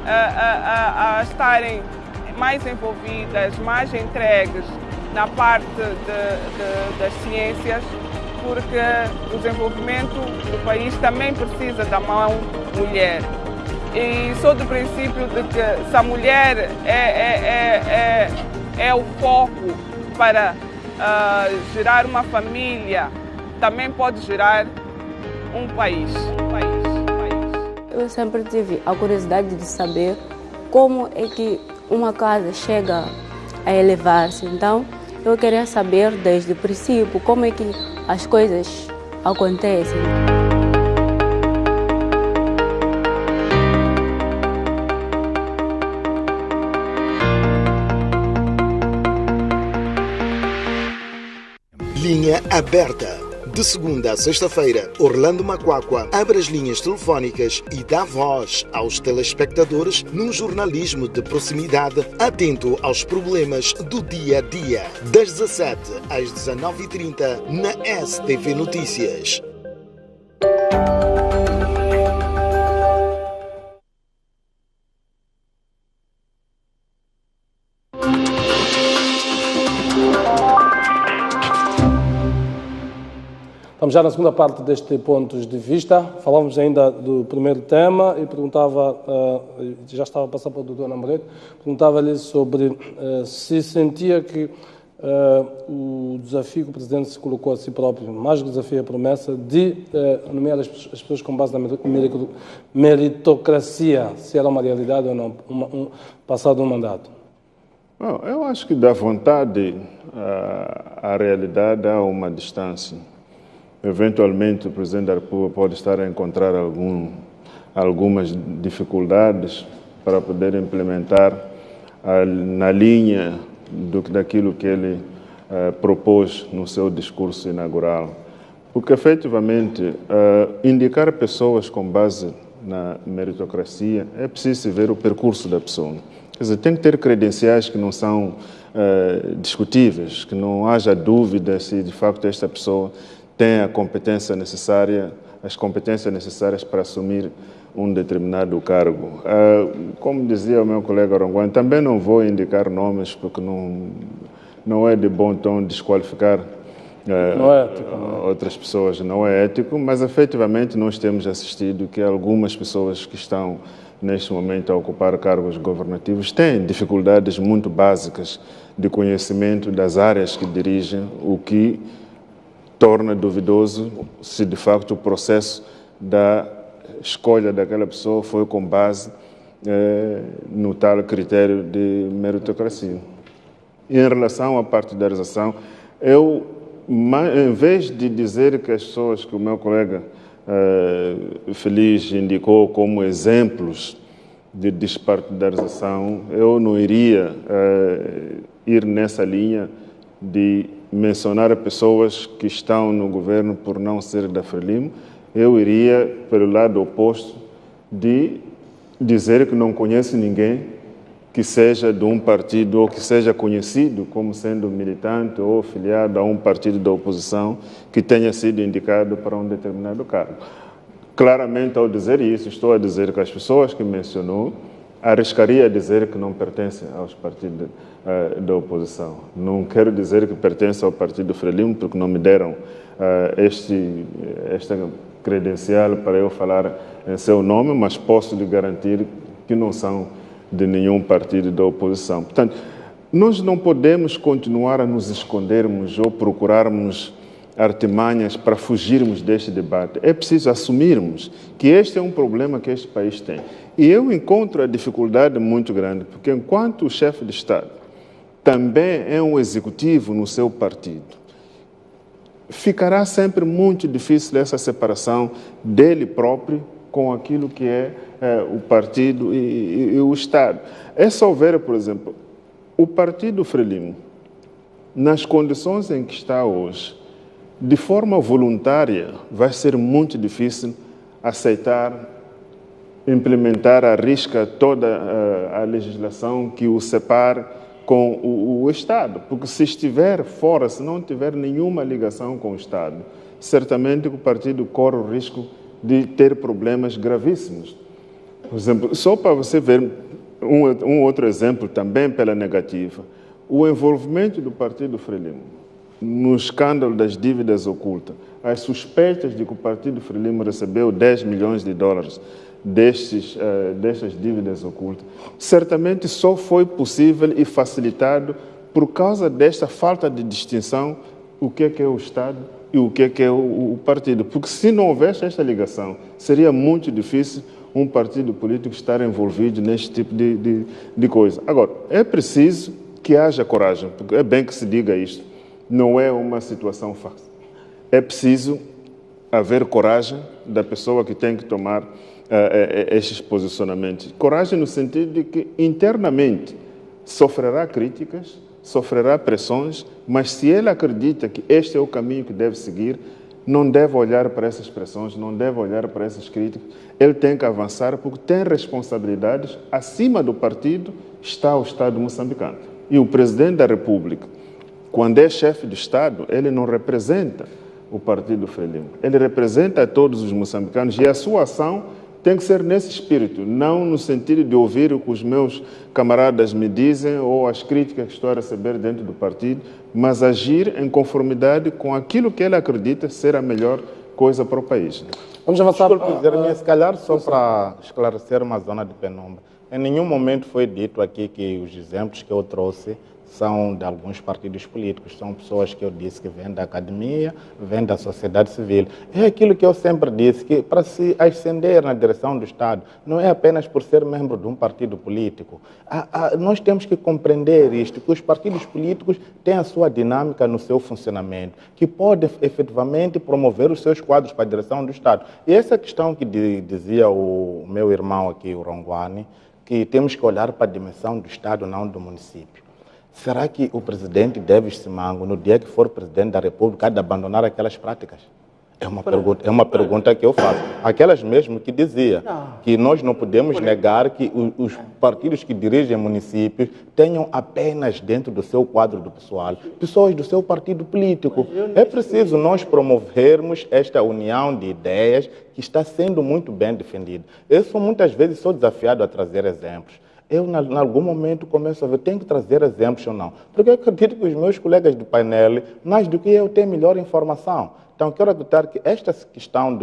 a estarem mais envolvidas, mais entregues na parte das ciências, porque o desenvolvimento do país também precisa da mão mulher. E sou do princípio de que se a mulher é o foco para gerar uma família, também pode gerar um país. Eu sempre tive a curiosidade de saber como é que uma casa chega a elevar-se. Então, eu queria saber desde o princípio como é que as coisas acontecem. Linha Aberta, De segunda a sexta-feira, Orlando Macuacua abre as linhas telefónicas e dá voz aos telespectadores num jornalismo de proximidade, atento aos problemas do dia a dia. Das 17 às 19h30 na STV Notícias. Estamos já na segunda parte deste Pontos de Vista. Falávamos ainda do primeiro tema e perguntava, já estava a passar para o Dr. Namoreto, perguntava-lhe sobre se sentia que o desafio que o Presidente se colocou a si próprio, mais que desafio, a promessa de nomear as pessoas com base na meritocracia, se era uma realidade ou não, passado um mandato. Bom, eu acho que da vontade à realidade há uma distância. Eventualmente, o Presidente da República pode estar a encontrar algumas dificuldades para poder implementar na linha daquilo que ele propôs no seu discurso inaugural. Porque, efetivamente, indicar pessoas com base na meritocracia é preciso ver o percurso da pessoa. Quer dizer, tem que ter credenciais que não são discutíveis, que não haja dúvida se, de facto, esta pessoa tem a competência necessária, as competências necessárias para assumir um determinado cargo. Como dizia o meu colega Aronguan, também não vou indicar nomes porque não é de bom tom desqualificar não é ético, outras pessoas, não é ético, mas efetivamente nós temos assistido que algumas pessoas que estão neste momento a ocupar cargos governativos têm dificuldades muito básicas de conhecimento das áreas que dirigem, o que torna duvidoso se de facto o processo da escolha daquela pessoa foi com base no tal critério de meritocracia. E em relação à partidarização, eu, em vez de dizer que as pessoas que o meu colega Feliz indicou como exemplos de despartidarização, eu não iria ir nessa linha de mencionar pessoas que estão no governo por não ser da Frelimo. Eu iria pelo lado oposto de dizer que não conheço ninguém que seja de um partido ou que seja conhecido como sendo militante ou filiado a um partido da oposição que tenha sido indicado para um determinado cargo. Claramente, ao dizer isso, estou a dizer que as pessoas que mencionou arriscaria a dizer que não pertencem aos partidos da oposição. Não quero dizer que pertencem ao partido Frelimo, porque não me deram esta credencial para eu falar em seu nome, mas posso lhe garantir que não são de nenhum partido da oposição. Portanto, nós não podemos continuar a nos escondermos ou procurarmos artimanhas para fugirmos deste debate. É preciso assumirmos que este é um problema que este país tem. E eu encontro a dificuldade muito grande, porque enquanto o chefe de Estado também é um executivo no seu partido, ficará sempre muito difícil essa separação dele próprio com aquilo que é o partido e o Estado. É só ver, por exemplo, o partido Frelimo, nas condições em que está hoje, de forma voluntária, vai ser muito difícil aceitar, implementar à risca toda a legislação que o separe com o Estado. Porque se estiver fora, se não tiver nenhuma ligação com o Estado, certamente o partido corre o risco de ter problemas gravíssimos. Por exemplo, só para você ver um outro exemplo também pela negativa, o envolvimento do partido Frelimo no escândalo das dívidas ocultas, as suspeitas de que o partido Frelimo recebeu 10 milhões de dólares destas dívidas ocultas, certamente só foi possível e facilitado por causa desta falta de distinção o que é o Estado e o que é o partido. Porque se não houvesse esta ligação, seria muito difícil um partido político estar envolvido neste tipo de coisa. Agora, é preciso que haja coragem, porque é bem que se diga isto. Não é uma situação fácil. É preciso haver coragem da pessoa que tem que tomar estes posicionamentos. Coragem no sentido de que internamente sofrerá críticas, sofrerá pressões, mas se ele acredita que este é o caminho que deve seguir, não deve olhar para essas pressões, não deve olhar para essas críticas. Ele tem que avançar porque tem responsabilidades. Acima do partido está o Estado moçambicano. E o presidente da República, quando é chefe do Estado, ele não representa o partido Frelimo. Ele representa a todos os moçambicanos e a sua ação tem que ser nesse espírito, não no sentido de ouvir o que os meus camaradas me dizem ou as críticas que estou a receber dentro do partido, mas agir em conformidade com aquilo que ele acredita ser a melhor coisa para o país. Vamos avançar. Desculpe, Jeremias, se calhar só para esclarecer uma zona de penumbra. Em nenhum momento foi dito aqui que os exemplos que eu trouxe são de alguns partidos políticos, são pessoas que eu disse que vêm da academia, vêm da sociedade civil. É aquilo que eu sempre disse, que para se ascender na direção do Estado, não é apenas por ser membro de um partido político. Nós temos que compreender isto, que os partidos políticos têm a sua dinâmica no seu funcionamento, que podem efetivamente promover os seus quadros para a direção do Estado. E essa questão que dizia o meu irmão aqui, o Ronguani, que temos que olhar para a dimensão do Estado, não do município. Será que o presidente Davis Simango, no dia que for presidente da República, há de abandonar aquelas práticas? É uma pergunta que eu faço. Aquelas mesmo que dizia que nós não podemos negar que os partidos que dirigem municípios tenham apenas dentro do seu quadro do pessoal pessoas do seu partido político. É preciso nós promovermos esta união de ideias que está sendo muito bem defendida. Eu muitas vezes sou desafiado a trazer exemplos. Eu, em algum momento, começo a ver, tenho que trazer exemplos ou não. Porque eu acredito que os meus colegas do painel, mais do que eu, têm melhor informação. Então, quero acreditar que esta questão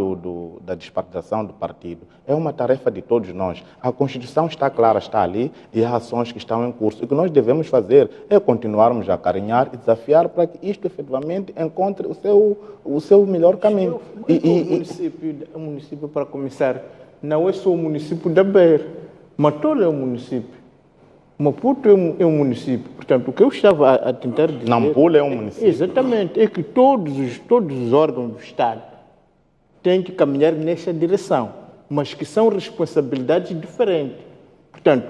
da despartização do partido é uma tarefa de todos nós. A Constituição está clara, está ali, e há ações que estão em curso. O que nós devemos fazer é continuarmos a acarinhar e desafiar para que isto, efetivamente, encontre o seu melhor caminho. O município, para começar, não é só o município da Beira. Matola é um município, Maputo é um município. Portanto, o que eu estava a tentar dizer... Nampula é um município. Exatamente, é que todos os órgãos do Estado têm que caminhar nessa direção, mas que são responsabilidades diferentes. Portanto,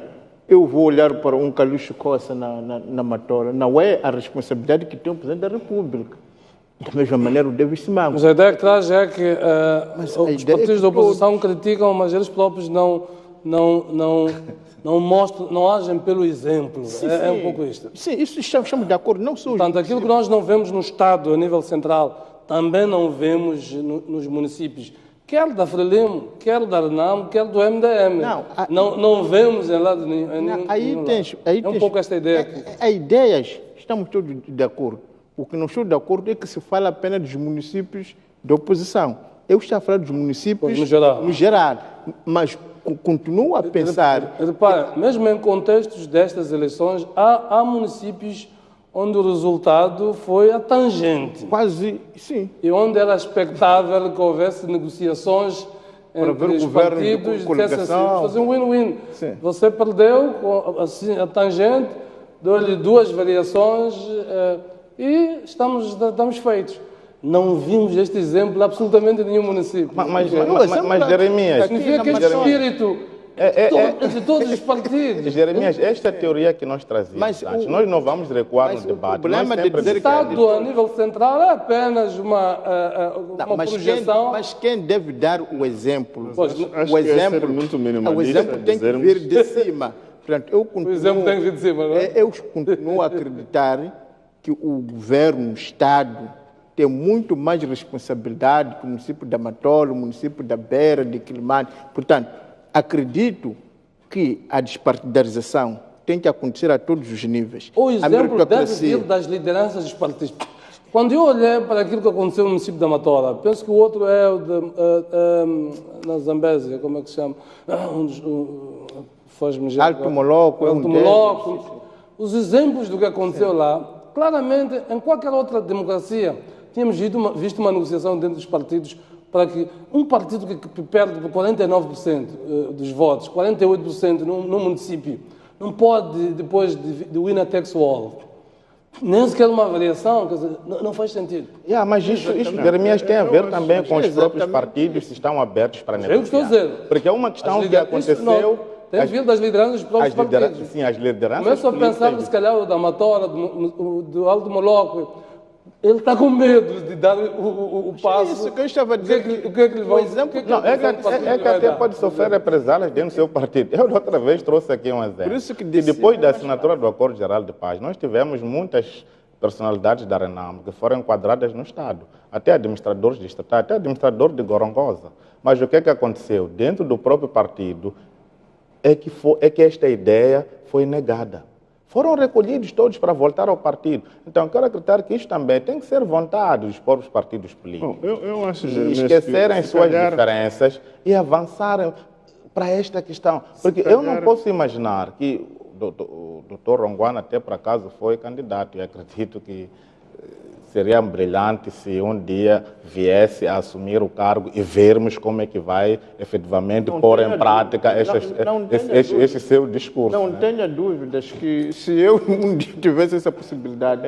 eu vou olhar para um Calucho Costa na Matola, não é a responsabilidade que tem o Presidente da República. Da mesma maneira, o Davis Simango. Mas a ideia que traz é que os partidos da oposição criticam, mas eles próprios não mostram, não agem pelo exemplo. Sim, é um pouco isto. Sim, isso estamos de acordo. Não sou. Portanto, aquilo que nós não vemos no Estado, a nível central, também não vemos nos municípios, quer da Frelimo, quer da RENAM, quer do MDM. Não vemos em lado nenhum. É um pouco esta ideia aqui. As ideias, estamos todos de acordo. O que não estou de acordo é que se fala apenas dos municípios da oposição. Eu estou a falar dos municípios no geral, mas continuo a pensar... Repare, mesmo em contextos destas eleições, há municípios onde o resultado foi a tangente. Quase, sim. E onde era expectável que houvesse negociações entre os partidos, fazer um win-win. Você perdeu assim, a tangente, deu-lhe duas variações e estamos feitos. Não vimos este exemplo absolutamente em nenhum município. Mas Jeremias... Significa que este espírito de todos os partidos... Jeremias, esta teoria que nós trazíamos antes, nós não vamos recuar no debate. O problema de dizer o Estado, a nível central, é apenas uma projeção... Mas quem deve dar o exemplo? O exemplo muito minimalista. O exemplo tem que vir de cima. Portanto, o exemplo tem que vir de cima, não é? Eu continuo a acreditar que o governo, o Estado... tem muito mais responsabilidade que o município da Matola, o município da Beira, de Quilimane. Portanto, acredito que a despartidarização tem que acontecer a todos os níveis. O exemplo deve vir das lideranças dos partidos. Quando eu olhei para aquilo que aconteceu no município da Matola, penso que o outro é o na Zambésia, como é que se chama? Alto Moloco. Os exemplos do que aconteceu lá, claramente, em qualquer outra democracia, tínhamos visto uma negociação dentro dos partidos para que um partido que perde por 49% dos votos, 48% no município, não pode, depois de winner takes all, nem sequer uma variação, quer dizer, não faz sentido. Mas isso Jeremias, tem a ver também com os próprios partidos que estão abertos para negociar. Eu estou a dizer. Porque é uma questão que aconteceu... Tem vindo das lideranças dos próprios partidos. Sim, as lideranças. Começo a pensar que, se calhar, o da Matola, do Alto Moloco, Ele está com medo de dar o passo. Isso que eu estava a dizer. O que é que ele vai... Não, é que até pode sofrer represálias dentro do seu partido. Eu, outra vez, trouxe aqui um exemplo. Por isso que depois da assinatura do Acordo Geral de Paz, nós tivemos muitas personalidades da RENAM que foram enquadradas no Estado. Até administradores de Estado, até administrador de Gorongosa. Mas o que é que aconteceu? Dentro do próprio partido, é que esta ideia foi negada. Foram recolhidos todos para voltar ao partido. Então, quero acreditar que isto também tem que ser vontade dos próprios partidos políticos. Bom, eu acho, esquecerem suas diferenças e avançarem para esta questão. Porque eu não posso imaginar que o doutor Ronguana até por acaso foi candidato e acredito que seria brilhante se um dia viesse a assumir o cargo e vermos como é que vai efetivamente pôr em prática esse seu discurso. Não tenha dúvidas que se eu um dia tivesse essa possibilidade,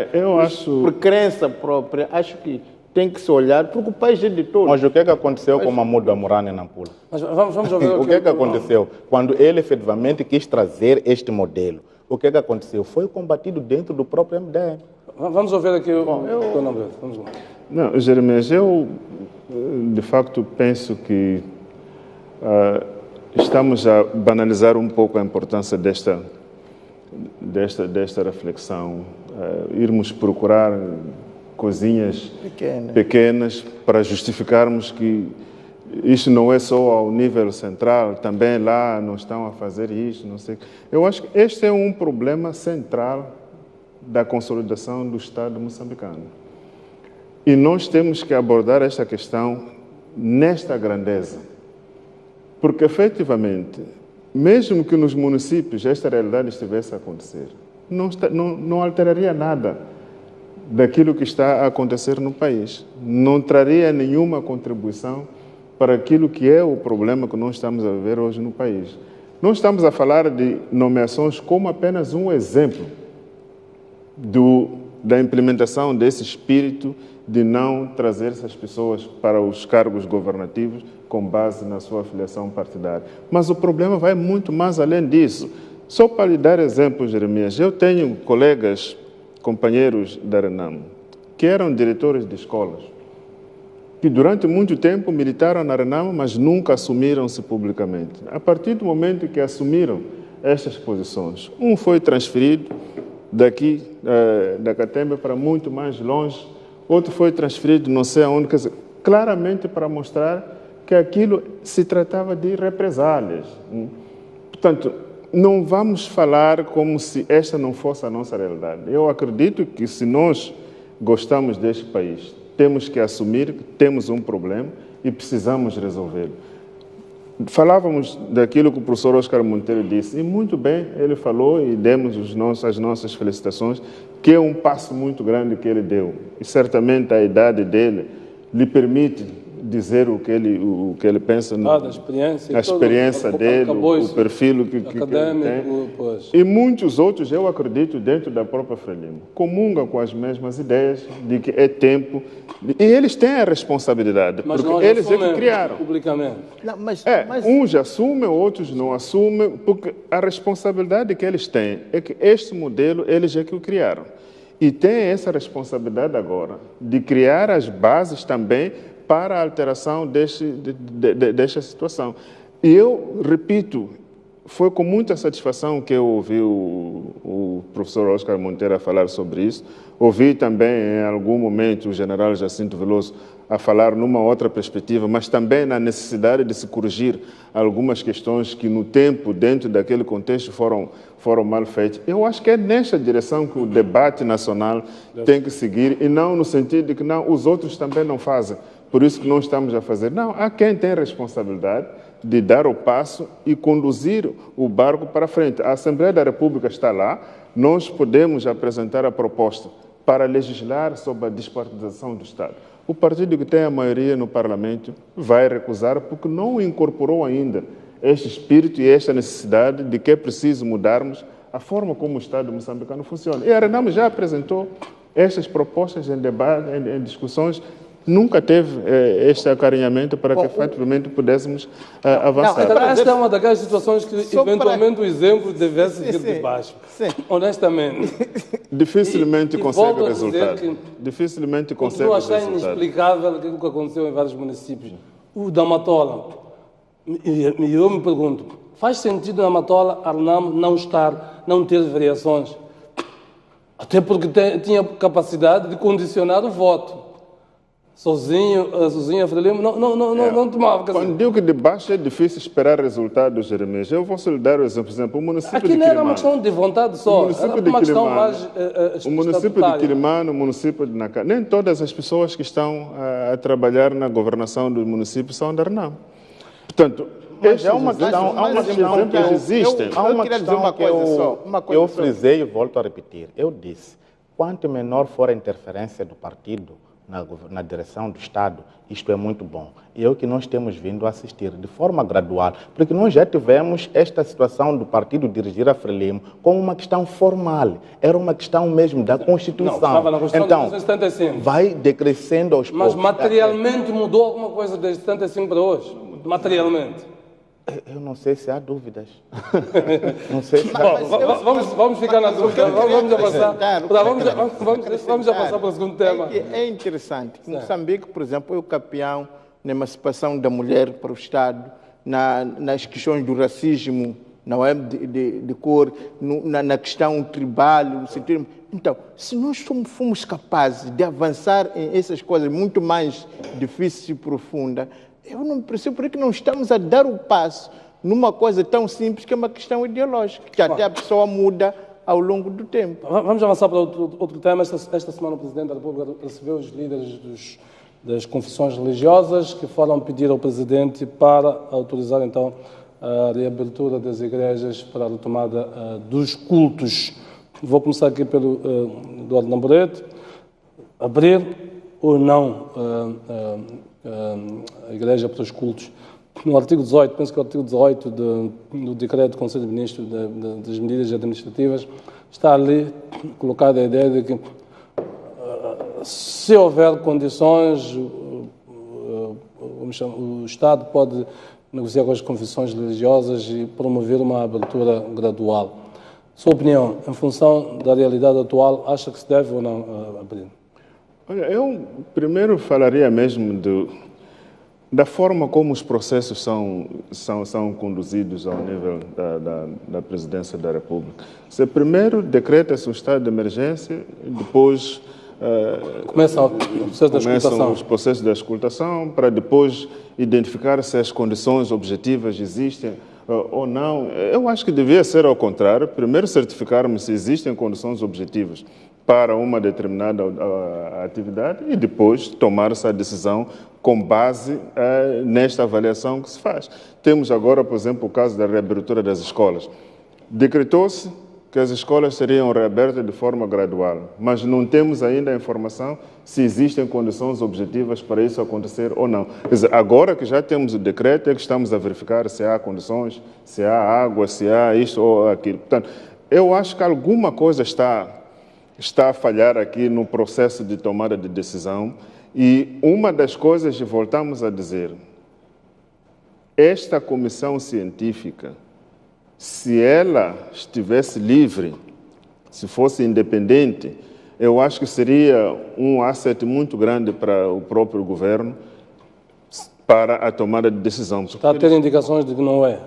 por crença própria, acho que tem que se olhar, porque o país é de todos. Mas o que é que aconteceu com Mahmoud Amurani Nampula? Mas vamos ver o que é que aconteceu? Quando ele efetivamente quis trazer este modelo, o que é que aconteceu? Foi combatido dentro do próprio MDM. Vamos ouvir aqui o teu nome. Vamos lá. Não, Jeremias, eu de facto penso que estamos a banalizar um pouco a importância desta reflexão. Irmos procurar coisinhas pequenas para justificarmos que isto não é só ao nível central, também lá não estão a fazer isto, não sei. Eu acho que este é um problema central da consolidação do Estado moçambicano. E nós temos que abordar esta questão nesta grandeza. Porque, efetivamente, mesmo que nos municípios esta realidade estivesse a acontecer, não alteraria nada daquilo que está a acontecer no país. Não traria nenhuma contribuição para aquilo que é o problema que nós estamos a viver hoje no país. Nós estamos a falar de nomeações como apenas um exemplo da implementação desse espírito de não trazer essas pessoas para os cargos governativos com base na sua filiação partidária. Mas o problema vai muito mais além disso. Só para lhe dar exemplos, Jeremias, eu tenho colegas, companheiros da RENAM, que eram diretores de escolas, que durante muito tempo militaram na RENAM, mas nunca assumiram-se publicamente. A partir do momento que assumiram estas posições, um foi transferido daqui, da Catembe, para muito mais longe, outro foi transferido não sei aonde, quer dizer, claramente para mostrar que aquilo se tratava de represálias. Portanto, não vamos falar como se esta não fosse a nossa realidade. Eu acredito que se nós gostamos deste país, temos que assumir que temos um problema e precisamos resolvê-lo. Falávamos daquilo que o professor Oscar Monteiro disse, e muito bem ele falou, e demos as nossas felicitações, que é um passo muito grande que ele deu. E certamente a idade dele lhe permite dizer o que ele pensa, a experiência dele, o perfil que ele tem. Pois. E muitos outros, eu acredito, dentro da própria Frelimo, comungam com as mesmas ideias de que é tempo. E eles têm a responsabilidade, mas porque eles é que criaram. Publicamente. Não, mas... Uns assumem, outros não assumem, porque a responsabilidade que eles têm é que este modelo eles é que o criaram. E têm essa responsabilidade agora de criar as bases também para a alteração desta situação. E eu, repito, foi com muita satisfação que eu ouvi o professor Oscar Monteiro a falar sobre isso. Ouvi também, em algum momento, o general Jacinto Veloso a falar numa outra perspectiva, mas também na necessidade de se corrigir algumas questões que, no tempo, dentro daquele contexto, foram mal feitas. Eu acho que é nesta direção que o debate nacional tem que seguir, e não no sentido de que não, os outros também não fazem. Por isso que nós estamos a fazer. Não, há quem tem responsabilidade de dar o passo e conduzir o barco para frente. A Assembleia da República está lá, nós podemos apresentar a proposta para legislar sobre a despartidização do Estado. O partido que tem a maioria no Parlamento vai recusar porque não incorporou ainda este espírito e esta necessidade de que é preciso mudarmos a forma como o Estado moçambicano funciona. E a RENAM já apresentou estas propostas em debate, em discussões nunca teve este acarinhamento para que efetivamente pudéssemos avançar. Esta é uma daquelas situações que eventualmente o exemplo devesse vir de baixo. Honestamente. Dificilmente consegue volto a dizer resultado. que Dificilmente consegue eu achei resultado. inexplicável aquilo que aconteceu em vários municípios. O da Matola. E eu me pergunto, faz sentido na Matola a RNAM não ter variações? Até porque tinha capacidade de condicionar o voto. Sozinho a Frelimo não tomava. Quando digo que de baixo é difícil esperar resultados, Jeremias, eu vou lhe dar o exemplo. Por exemplo, o município aqui de não era Quilimano. uma questão de vontade só, era uma questão mais o município de Quilimano, o município de Nacá, nem todas as pessoas que estão a trabalhar na governação do município são da RNAM. Portanto, há uma questão que eu frisei e volto a repetir. Eu disse, quanto menor for a interferência do partido na direção do Estado, isto é muito bom. E é o que nós temos vindo a assistir de forma gradual, porque nós já tivemos esta situação do partido dirigir a Frelimo como uma questão formal, era uma questão mesmo da Constituição. Não, estava na Constituição então, de 1975. vai decrescendo aos poucos. Mas materialmente mudou alguma coisa desde 75 para hoje? Materialmente? Eu não sei se há dúvidas. Não sei se vamos ficar na dúvida. Vamos avançar. Vamos avançar para o segundo tema. É interessante. Moçambique, por exemplo, é o campeão na emancipação da mulher para o Estado, nas questões do racismo, não é, de cor, na questão tribal, no sentido. Então, se nós fomos capazes de avançar em essas coisas muito mais difíceis e profundas, eu não percebo por que não estamos a dar o passo numa coisa tão simples que é uma questão ideológica, que até a pessoa muda ao longo do tempo. Vamos avançar para outro tema. Esta semana o Presidente da República recebeu os líderes das confissões religiosas que foram pedir ao Presidente para autorizar então a reabertura das igrejas para a retomada dos cultos. Vou começar aqui pelo Eduardo Namborete. Abrir ou não a igreja para os cultos? No artigo 18, penso que o artigo 18 do decreto do Conselho de Ministros das medidas administrativas, está ali colocada a ideia de que se houver condições, o Estado pode negociar com as confissões religiosas e promover uma abertura gradual. Sua opinião, em função da realidade atual, acha que se deve ou não abrir? Olha, eu primeiro falaria mesmo da forma como os processos são conduzidos ao nível da Presidência da República. Você primeiro decreta-se um estado de emergência, depois começam os processos da escutação, para depois identificar se as condições objetivas existem ou não. Eu acho que devia ser ao contrário. Primeiro certificarmos se existem condições objetivas para uma determinada atividade e depois tomar-se a decisão com base nesta avaliação que se faz. Temos agora, por exemplo, o caso da reabertura das escolas. Decretou-se que as escolas seriam reabertas de forma gradual, mas não temos ainda a informação se existem condições objetivas para isso acontecer ou não. Quer dizer, agora que já temos o decreto, é que estamos a verificar se há condições, se há água, se há isto ou aquilo. Portanto, eu acho que alguma coisa está a falhar aqui no processo de tomada de decisão. E uma das coisas que voltamos a dizer, esta comissão científica, se ela estivesse livre, se fosse independente, eu acho que seria um asset muito grande para o próprio governo para a tomada de decisão. Está a ter indicações de que não é?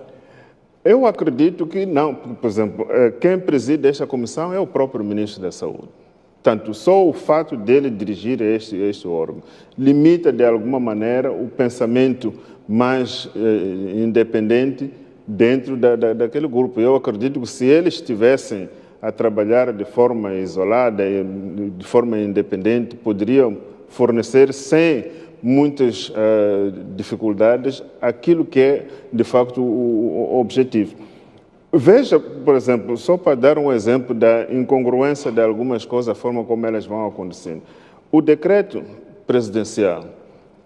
Eu acredito que não. Por exemplo, quem preside esta comissão é o próprio Ministro da Saúde. Portanto, só o fato dele dirigir este órgão limita, de alguma maneira, o pensamento mais independente dentro daquele grupo. Eu acredito que se eles estivessem a trabalhar de forma isolada, de forma independente, poderiam fornecer sem muitas dificuldades aquilo que é, de facto, o objetivo. Veja, por exemplo, só para dar um exemplo da incongruência de algumas coisas, a forma como elas vão acontecendo. O decreto presidencial,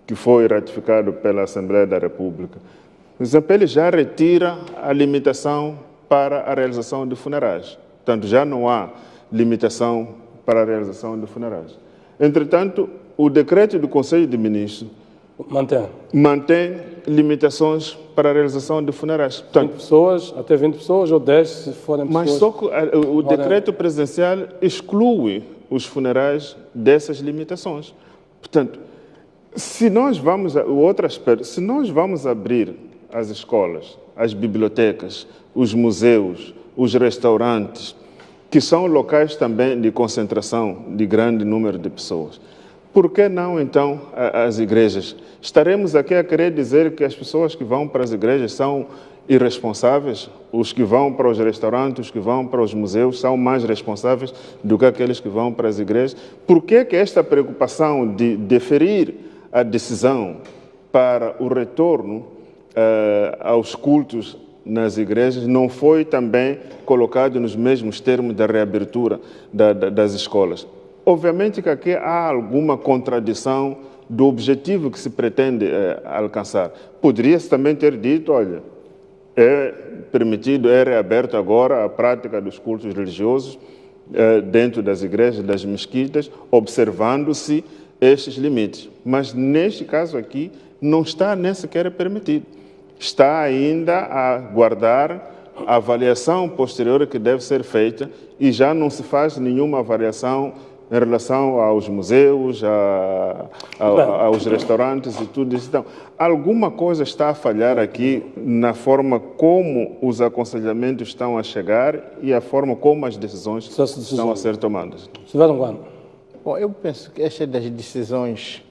que foi ratificado pela Assembleia da República, por exemplo, ele já retira a limitação para a realização de funerais. Portanto, já não há limitação para a realização de funerais. Entretanto, o decreto do Conselho de Ministros mantém limitações para a realização de funerais. Portanto, 20 pessoas, até 20 pessoas ou 10 se forem pessoas... Mas só que o decreto presidencial exclui os funerais dessas limitações. Portanto, se nós vamos abrir as escolas, as bibliotecas, os museus, os restaurantes, que são locais também de concentração de grande número de pessoas, por que não, então, as igrejas? Estaremos aqui a querer dizer que as pessoas que vão para as igrejas são irresponsáveis? Os que vão para os restaurantes, os que vão para os museus, são mais responsáveis do que aqueles que vão para as igrejas? Por que esta preocupação de deferir a decisão para o retorno aos cultos nas igrejas não foi também colocado nos mesmos termos da reabertura das escolas? Obviamente que aqui há alguma contradição do objetivo que se pretende alcançar. Poderia-se também ter dito, olha, é permitido, é reaberto agora a prática dos cultos religiosos dentro das igrejas, das mesquitas, observando-se estes limites. Mas neste caso aqui não está nem sequer permitido. Está ainda a guardar a avaliação posterior que deve ser feita e já não se faz nenhuma avaliação em relação aos museus, aos restaurantes e tudo isso. Então, alguma coisa está a falhar aqui na forma como os aconselhamentos estão a chegar e a forma como as decisões estão a ser tomadas. Bom, eu penso que esta é das decisões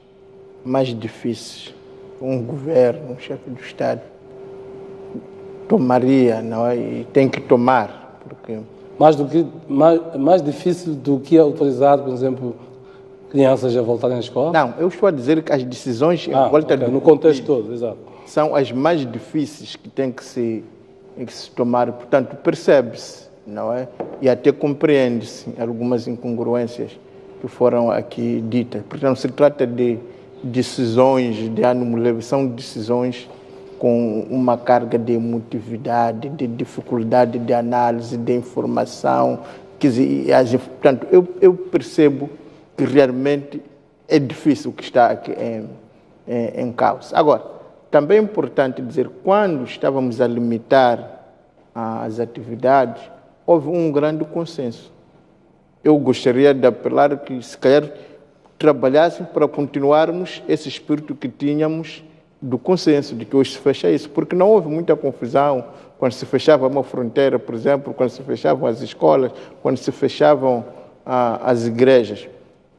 mais difíceis que um governo, um chefe do Estado tomaria, não é? E tem que tomar, porque... Mais difícil do que autorizar, por exemplo, crianças a voltarem à escola? Não, eu estou a dizer que as decisões no contexto todo, exato, são as mais difíceis que tem que se tomar. Portanto, percebe-se, não é? E até compreende-se algumas incongruências que foram aqui ditas. Portanto, se trata de decisões de ânimo leve, são decisões com uma carga de emotividade, de dificuldade de análise, de informação. Portanto, eu percebo que realmente é difícil o que está aqui em causa. Agora, também é importante dizer, quando estávamos a limitar as atividades, houve um grande consenso. Eu gostaria de apelar que, se calhar, trabalhassem para continuarmos esse espírito que tínhamos do consenso, de que hoje se fecha isso, porque não houve muita confusão quando se fechava uma fronteira, por exemplo, quando se fechavam as escolas, quando se fechavam as igrejas.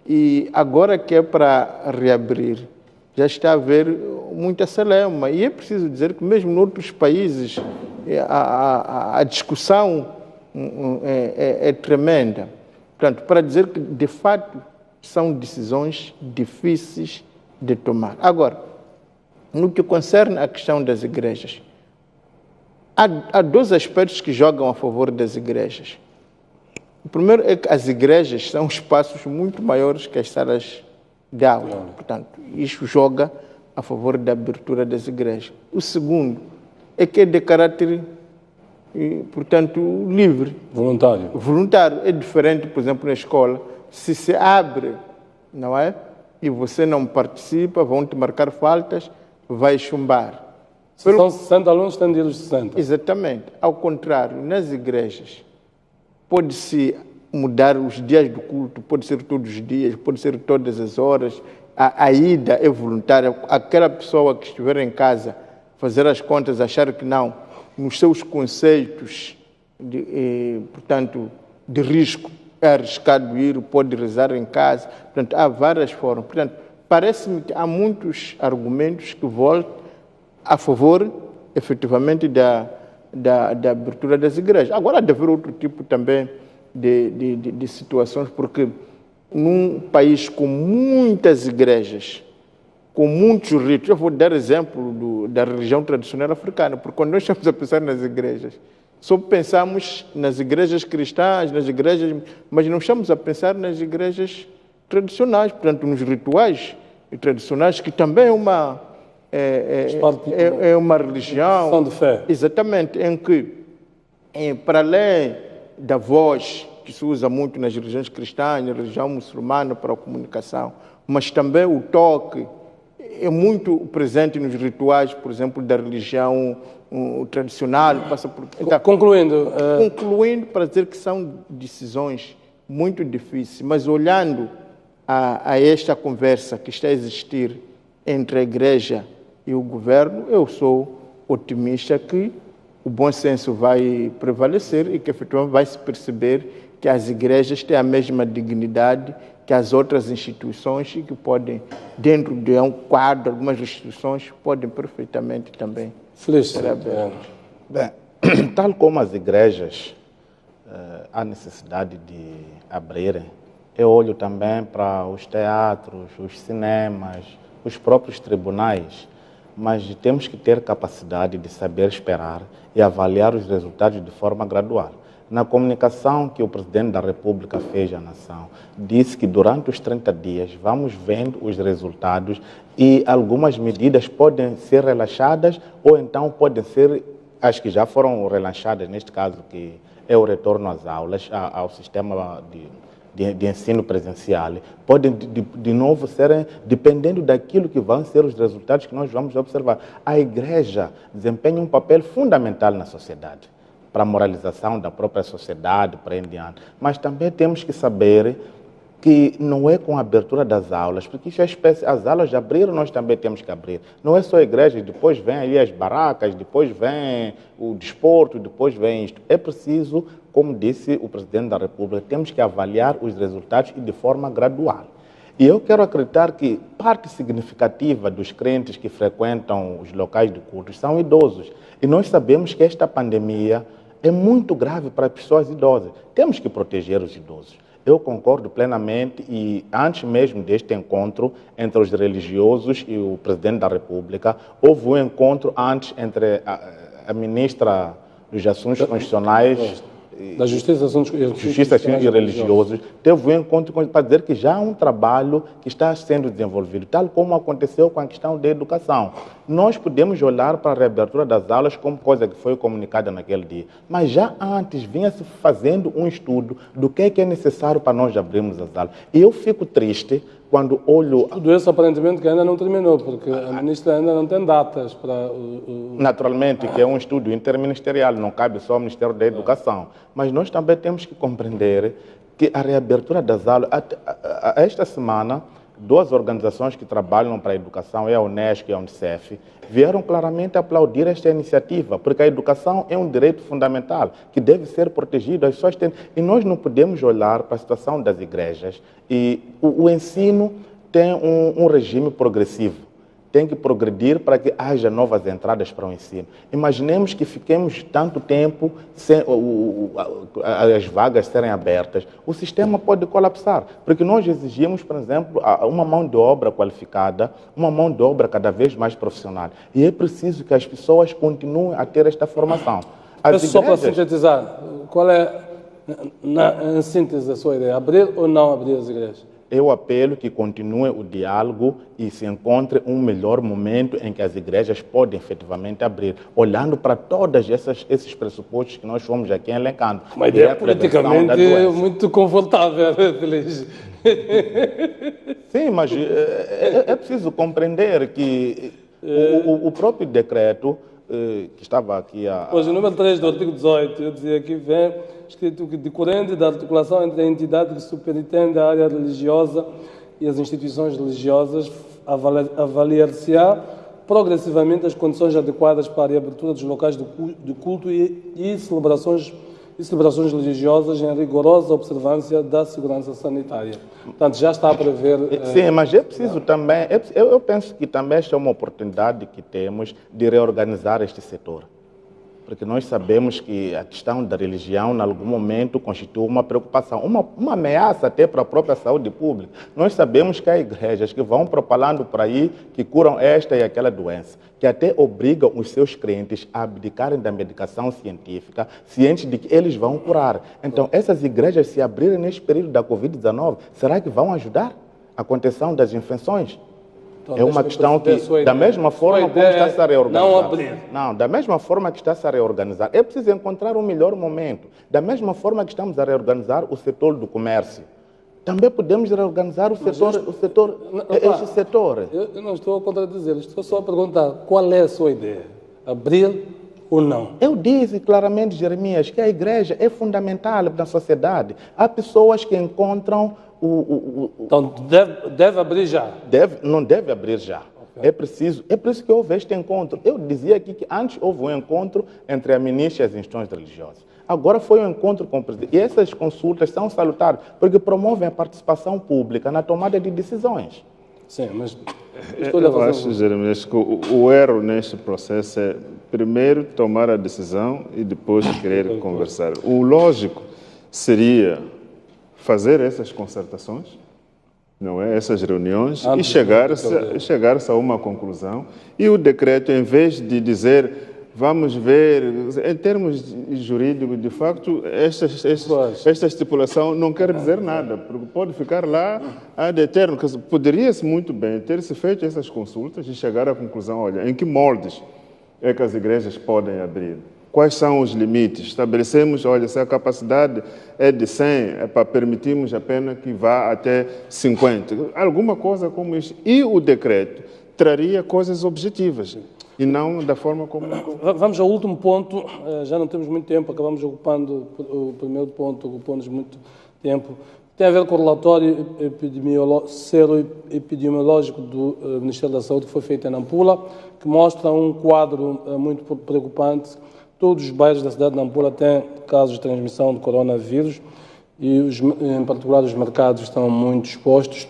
E agora que é para reabrir, já está a haver muita celeuma. E é preciso dizer que mesmo em outros países a discussão é tremenda. Portanto, para dizer que, de fato, são decisões difíceis de tomar. Agora, no que concerne à questão das igrejas, há dois aspectos que jogam a favor das igrejas. O primeiro é que as igrejas são espaços muito maiores que as salas de aula. Portanto, isso joga a favor da abertura das igrejas. O segundo é que é de caráter, portanto, livre. Voluntário. Voluntário. É diferente, por exemplo, na escola. Se se abre, não é? E você não participa, vão te marcar faltas, vai chumbar. Se são 60 alunos, tem de ir os 60. Exatamente. Ao contrário, nas igrejas, pode-se mudar os dias do culto, pode ser todos os dias, pode ser todas as horas. A ida é voluntária. Aquela pessoa que estiver em casa, fazer as contas, achar que não, nos seus conceitos, portanto, de risco, é arriscado ir, pode rezar em casa. Portanto, há várias formas. Portanto, parece-me que há muitos argumentos que voltam a favor, efetivamente, da abertura das igrejas. Agora, há de haver outro tipo também de situações, porque num país com muitas igrejas, com muitos ritos, eu vou dar exemplo da religião tradicional africana, porque quando nós estamos a pensar nas igrejas, só pensamos nas igrejas cristãs, nas igrejas, mas não estamos a pensar nas igrejas tradicionais, portanto, nos rituais tradicionais, que também é uma religião de fé. Exatamente, em que, para além da voz que se usa muito nas religiões cristãs, na religião muçulmana para a comunicação, mas também o toque é muito presente nos rituais, por exemplo, da religião tradicional. Passa por... Então, concluindo, para dizer que são decisões muito difíceis, mas olhando a esta conversa que está a existir entre a igreja e o governo, eu sou otimista que o bom senso vai prevalecer e que efetivamente vai se perceber que as igrejas têm a mesma dignidade que as outras instituições e que podem, dentro de um quadro, algumas instituições, podem perfeitamente também ser abertas. Bem, tal como as igrejas, há necessidade de abrirem, eu olho também para os teatros, os cinemas, os próprios tribunais, mas temos que ter capacidade de saber esperar e avaliar os resultados de forma gradual. Na comunicação que o Presidente da República fez à nação, disse que durante os 30 dias vamos vendo os resultados e algumas medidas podem ser relaxadas ou então podem ser, as que já foram relaxadas, neste caso que é o retorno às aulas, ao sistema de ensino presencial, podem de novo serem, dependendo daquilo que vão ser os resultados que nós vamos observar. A igreja desempenha um papel fundamental na sociedade, para a moralização da própria sociedade, para em diante. Mas também temos que saber que não é com a abertura das aulas, porque isso é espécie, as aulas já abriram, nós também temos que abrir. Não é só a igreja, depois vem aí as barracas, depois vem o desporto, depois vem isto. É preciso, como disse o Presidente da República, temos que avaliar os resultados e de forma gradual. E eu quero acreditar que parte significativa dos crentes que frequentam os locais de culto são idosos. E nós sabemos que esta pandemia é muito grave para pessoas idosas. Temos que proteger os idosos. Eu concordo plenamente e antes mesmo deste encontro entre os religiosos e o Presidente da República, houve um encontro antes entre a Ministra dos Assuntos Constitucionais da Justiça e Religiosos, teve um encontro para dizer que já há um trabalho que está sendo desenvolvido, tal como aconteceu com a questão da educação. Nós podemos olhar para a reabertura das aulas como coisa que foi comunicada naquele dia, mas já antes vinha-se fazendo um estudo do que é necessário para nós abrirmos as aulas. E eu fico triste quando olho... Tudo isso aparentemente que ainda não terminou, porque a ministra ainda não tem datas para... Naturalmente, que é um estudo interministerial, não cabe só ao Ministério da Educação. Mas nós também temos que compreender que a reabertura das aulas... Esta semana, duas organizações que trabalham para a educação, é a Unesco e a Unicef, vieram claramente aplaudir esta iniciativa, porque a educação é um direito fundamental que deve ser protegido. As pessoas têm... E nós não podemos olhar para a situação das igrejas. E o ensino tem um regime progressivo. Tem que progredir para que haja novas entradas para o ensino. Imaginemos que fiquemos tanto tempo sem as vagas serem abertas. O sistema pode colapsar, porque nós exigimos, por exemplo, uma mão de obra qualificada, uma mão de obra cada vez mais profissional. E é preciso que as pessoas continuem a ter esta formação. Só para sintetizar, qual é, em síntese, a sua ideia? Abrir ou não abrir as igrejas? Eu apelo que continue o diálogo e se encontre um melhor momento em que as igrejas podem efetivamente abrir, olhando para todos esses pressupostos que nós fomos aqui elencando. Uma ideia politicamente muito confortável, Feliz. Sim, mas é preciso compreender que o próprio decreto que estava aqui Pois, o número 3 do artigo 18, eu dizia que vem escrito que decorrente da articulação entre a entidade que superintende a área religiosa e as instituições religiosas, avaliar-se-á progressivamente as condições adequadas para a reabertura dos locais de culto e celebrações religiosas em rigorosa observância da segurança sanitária. Portanto, já está a prever... Sim, mas é preciso também... Eu penso que também esta é uma oportunidade que temos de reorganizar este setor. Porque nós sabemos que a questão da religião, em algum momento, constitui uma preocupação, uma ameaça até para a própria saúde pública. Nós sabemos que há igrejas que vão propalando por aí, que curam esta e aquela doença, que até obrigam os seus crentes a abdicarem da medicação científica, cientes de que eles vão curar. Então, essas igrejas, se abrirem neste período da Covid-19, será que vão ajudar a contenção das infecções? Então, é uma questão que, da mesma forma como está-se a reorganizar. Não abrir. Não, da mesma forma que está-se a reorganizar, é preciso encontrar um melhor momento. Da mesma forma que estamos a reorganizar o setor do comércio, também podemos reorganizar o setor, este setor. Eu não estou a contradizer, estou só a perguntar qual é a sua ideia? Abrir ou não? Eu disse claramente, Jeremias, que a igreja é fundamental na sociedade. Há pessoas que encontram Então deve abrir já? Não deve abrir já. Okay. É por isso que houve este encontro. Eu dizia aqui que antes houve um encontro entre a ministra e as instituições religiosas. Agora foi um encontro com o presidente. E essas consultas são salutares, porque promovem a participação pública na tomada de decisões. Sim, mas... Eu acho, Jeremias, que o erro neste processo é primeiro tomar a decisão e depois querer conversar. O lógico seria fazer essas concertações, não é? Essas reuniões, e chegar-se a uma conclusão. E o decreto, em vez de dizer... Vamos ver, em termos jurídicos, de facto, esta estipulação não quer dizer nada, porque pode ficar lá ad eterno. Poderia-se muito bem ter-se feito essas consultas e chegar à conclusão, olha, em que moldes é que as igrejas podem abrir? Quais são os limites? Estabelecemos, olha, se a capacidade é de 100, é para permitirmos apenas que vá até 50. Alguma coisa como isso. E o decreto traria coisas objetivas. E não da forma como... Vamos ao último ponto, já não temos muito tempo, acabamos ocupando o primeiro ponto, ocupando-nos muito tempo. Tem a ver com o relatório epidemiológico do Ministério da Saúde que foi feito em Nampula, que mostra um quadro muito preocupante. Todos os bairros da cidade de Nampula têm casos de transmissão de coronavírus e, em particular, os mercados estão muito expostos.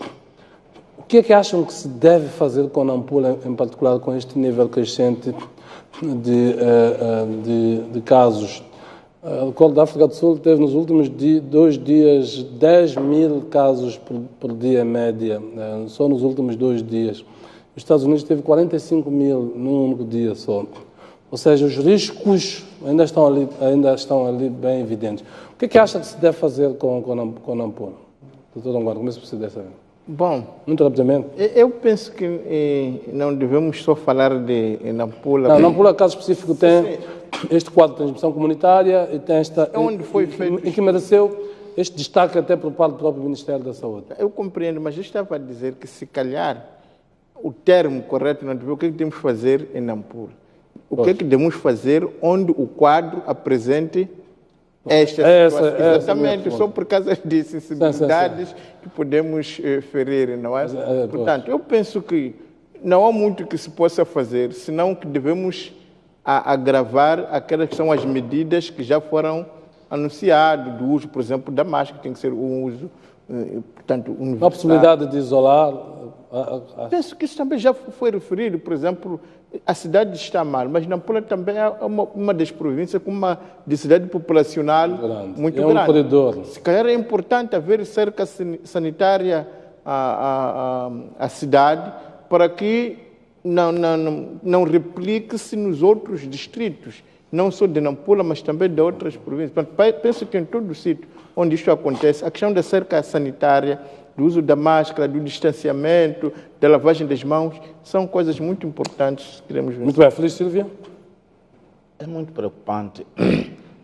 O que é que acham que se deve fazer com Nampula, em particular com este nível crescente de casos? O Colo da África do Sul teve nos últimos 2 dias 10.000 casos por dia em média, só nos últimos 2 dias. Os Estados Unidos teve 45.000 num único dia só. Ou seja, os riscos ainda estão ali bem evidentes. O que é que acha que se deve fazer com Nampula? Doutor Longuardo, começo por você dessa vez. Bom, muito rapidamente. Eu penso que não devemos só falar de Nampula. Não, Nampula, caso específico, tem este quadro de transmissão comunitária e tem esta... Onde foi feito... E que mereceu este destaque até por parte do próprio Ministério da Saúde. Eu compreendo, mas eu estava a dizer que se calhar o termo correto não deve... O que é que temos que fazer em Nampula? O que é que devemos fazer onde o quadro apresente esta situação? Exatamente, só por causa de sensibilidades que podemos ferir, não é? Portanto, eu penso que não há muito que se possa fazer, senão que devemos agravar aquelas que são as medidas que já foram anunciadas, do uso, por exemplo, da máscara, tem que ser um uso, portanto, universal. A possibilidade de isolar... Penso que isso também já foi referido, por exemplo, a cidade está mal, mas Nampula também é uma das províncias com uma densidade populacional muito grande. Um corredor. Se calhar é importante haver cerca sanitária à cidade para que não replique-se nos outros distritos, não só de Nampula, mas também de outras províncias. Penso que em todo o sítio onde isto acontece, a questão da cerca sanitária, do uso da máscara, do distanciamento, da lavagem das mãos, são coisas muito importantes que queremos ver. Muito bem. Feliz, Silvia? É muito preocupante.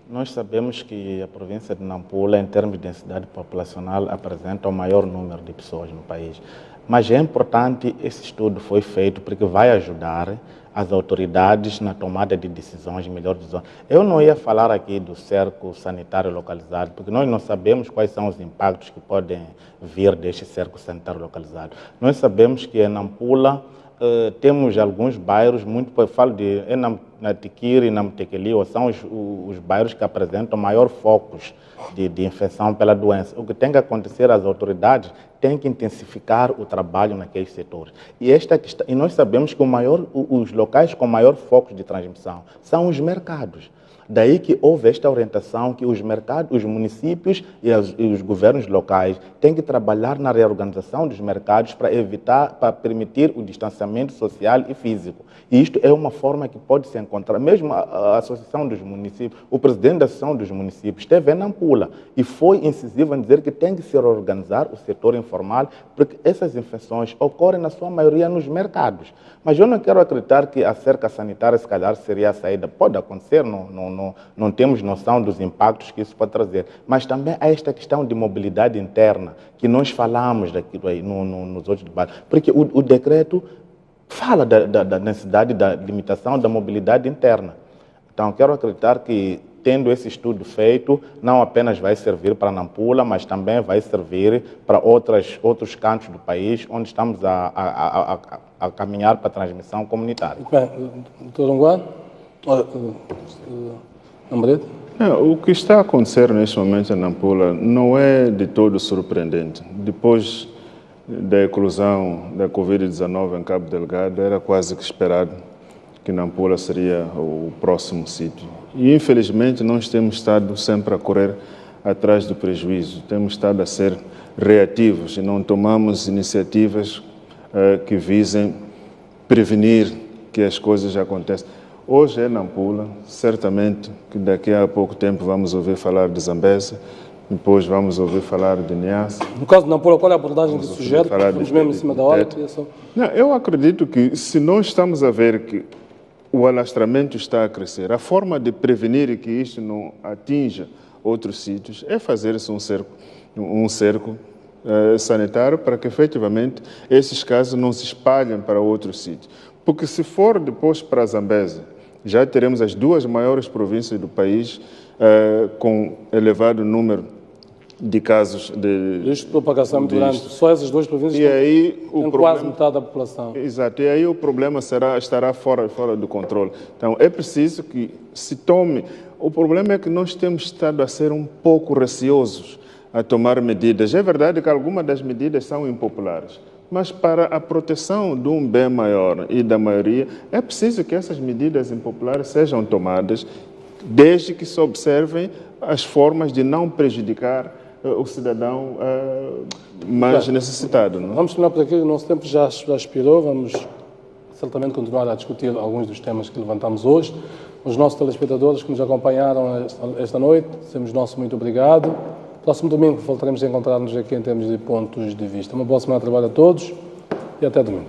Nós sabemos que a província de Nampula, em termos de densidade populacional, apresenta o maior número de pessoas no país. Mas é importante, esse estudo foi feito porque vai ajudar as autoridades na tomada de decisões, melhores decisões. Eu não ia falar aqui do cerco sanitário localizado, porque nós não sabemos quais são os impactos que podem vir deste cerco sanitário localizado. Nós sabemos que em Nampula temos alguns bairros, eu falo de Natiquiri e Namtequeli, são os bairros que apresentam maior focos de infecção pela doença. O que tem que acontecer, as autoridades têm que intensificar o trabalho naqueles setores. E nós sabemos que os locais com maior foco de transmissão são os mercados. Daí que houve esta orientação que os mercados, os municípios e os governos locais têm que trabalhar na reorganização dos mercados para evitar, para permitir o distanciamento social e físico. E isto é uma forma que pode se encontrar. Mesmo a Associação dos Municípios, o presidente da Associação dos Municípios esteve em Nampula e foi incisivo em dizer que tem que se reorganizar o setor informal, porque essas infecções ocorrem na sua maioria nos mercados. Mas eu não quero acreditar que a cerca sanitária, se calhar, seria a saída. Pode acontecer, não temos noção dos impactos que isso pode trazer. Mas também há esta questão de mobilidade interna, que nós falamos daquilo aí nos outros debates. Porque o decreto fala da necessidade da limitação da mobilidade interna. Então, quero acreditar que, tendo esse estudo feito, não apenas vai servir para Nampula, mas também vai servir para outros cantos do país, onde estamos a caminhar para a transmissão comunitária. Bem, doutor Onguan, Nambrete? O que está a acontecer neste momento em Nampula não é de todo surpreendente. Depois da eclosão da Covid-19 em Cabo Delgado, era quase que esperado que Nampula seria o próximo sítio. E, infelizmente, nós temos estado sempre a correr atrás do prejuízo, temos estado a ser reativos e não tomamos iniciativas que visem prevenir que as coisas aconteçam. Hoje é Nampula, certamente que daqui a pouco tempo vamos ouvir falar de Zambésia, depois vamos ouvir falar de Niassa. No caso de Nampula, qual é a abordagem que sugere? Estamos mesmo em cima da hora. Não, eu acredito que se nós estamos a ver que o alastramento está a crescer, a forma de prevenir que isto não atinja outros sítios é fazer-se um cerco sanitário para que efetivamente esses casos não se espalhem para outros sítios. Porque se for depois para a Zambésia, já teremos as duas maiores províncias do país com elevado número de casos de risco de propagação muito grande. Só essas duas províncias têm quase metade da população. Exato, e aí o problema estará fora do controle. Então é preciso que se tome. O problema é que nós temos estado a ser um pouco receosos a tomar medidas. É verdade que algumas das medidas são impopulares, mas para a proteção de um bem maior e da maioria, é preciso que essas medidas impopulares sejam tomadas, desde que se observem as formas de não prejudicar o cidadão mais necessitado. Não? Vamos terminar por aqui, o nosso tempo já expirou, vamos certamente continuar a discutir alguns dos temas que levantamos hoje. Os nossos telespectadores que nos acompanharam esta noite, dizemos nosso muito obrigado. Próximo domingo voltaremos a encontrar-nos aqui em termos de pontos de vista. Uma boa semana de trabalho a todos e até domingo.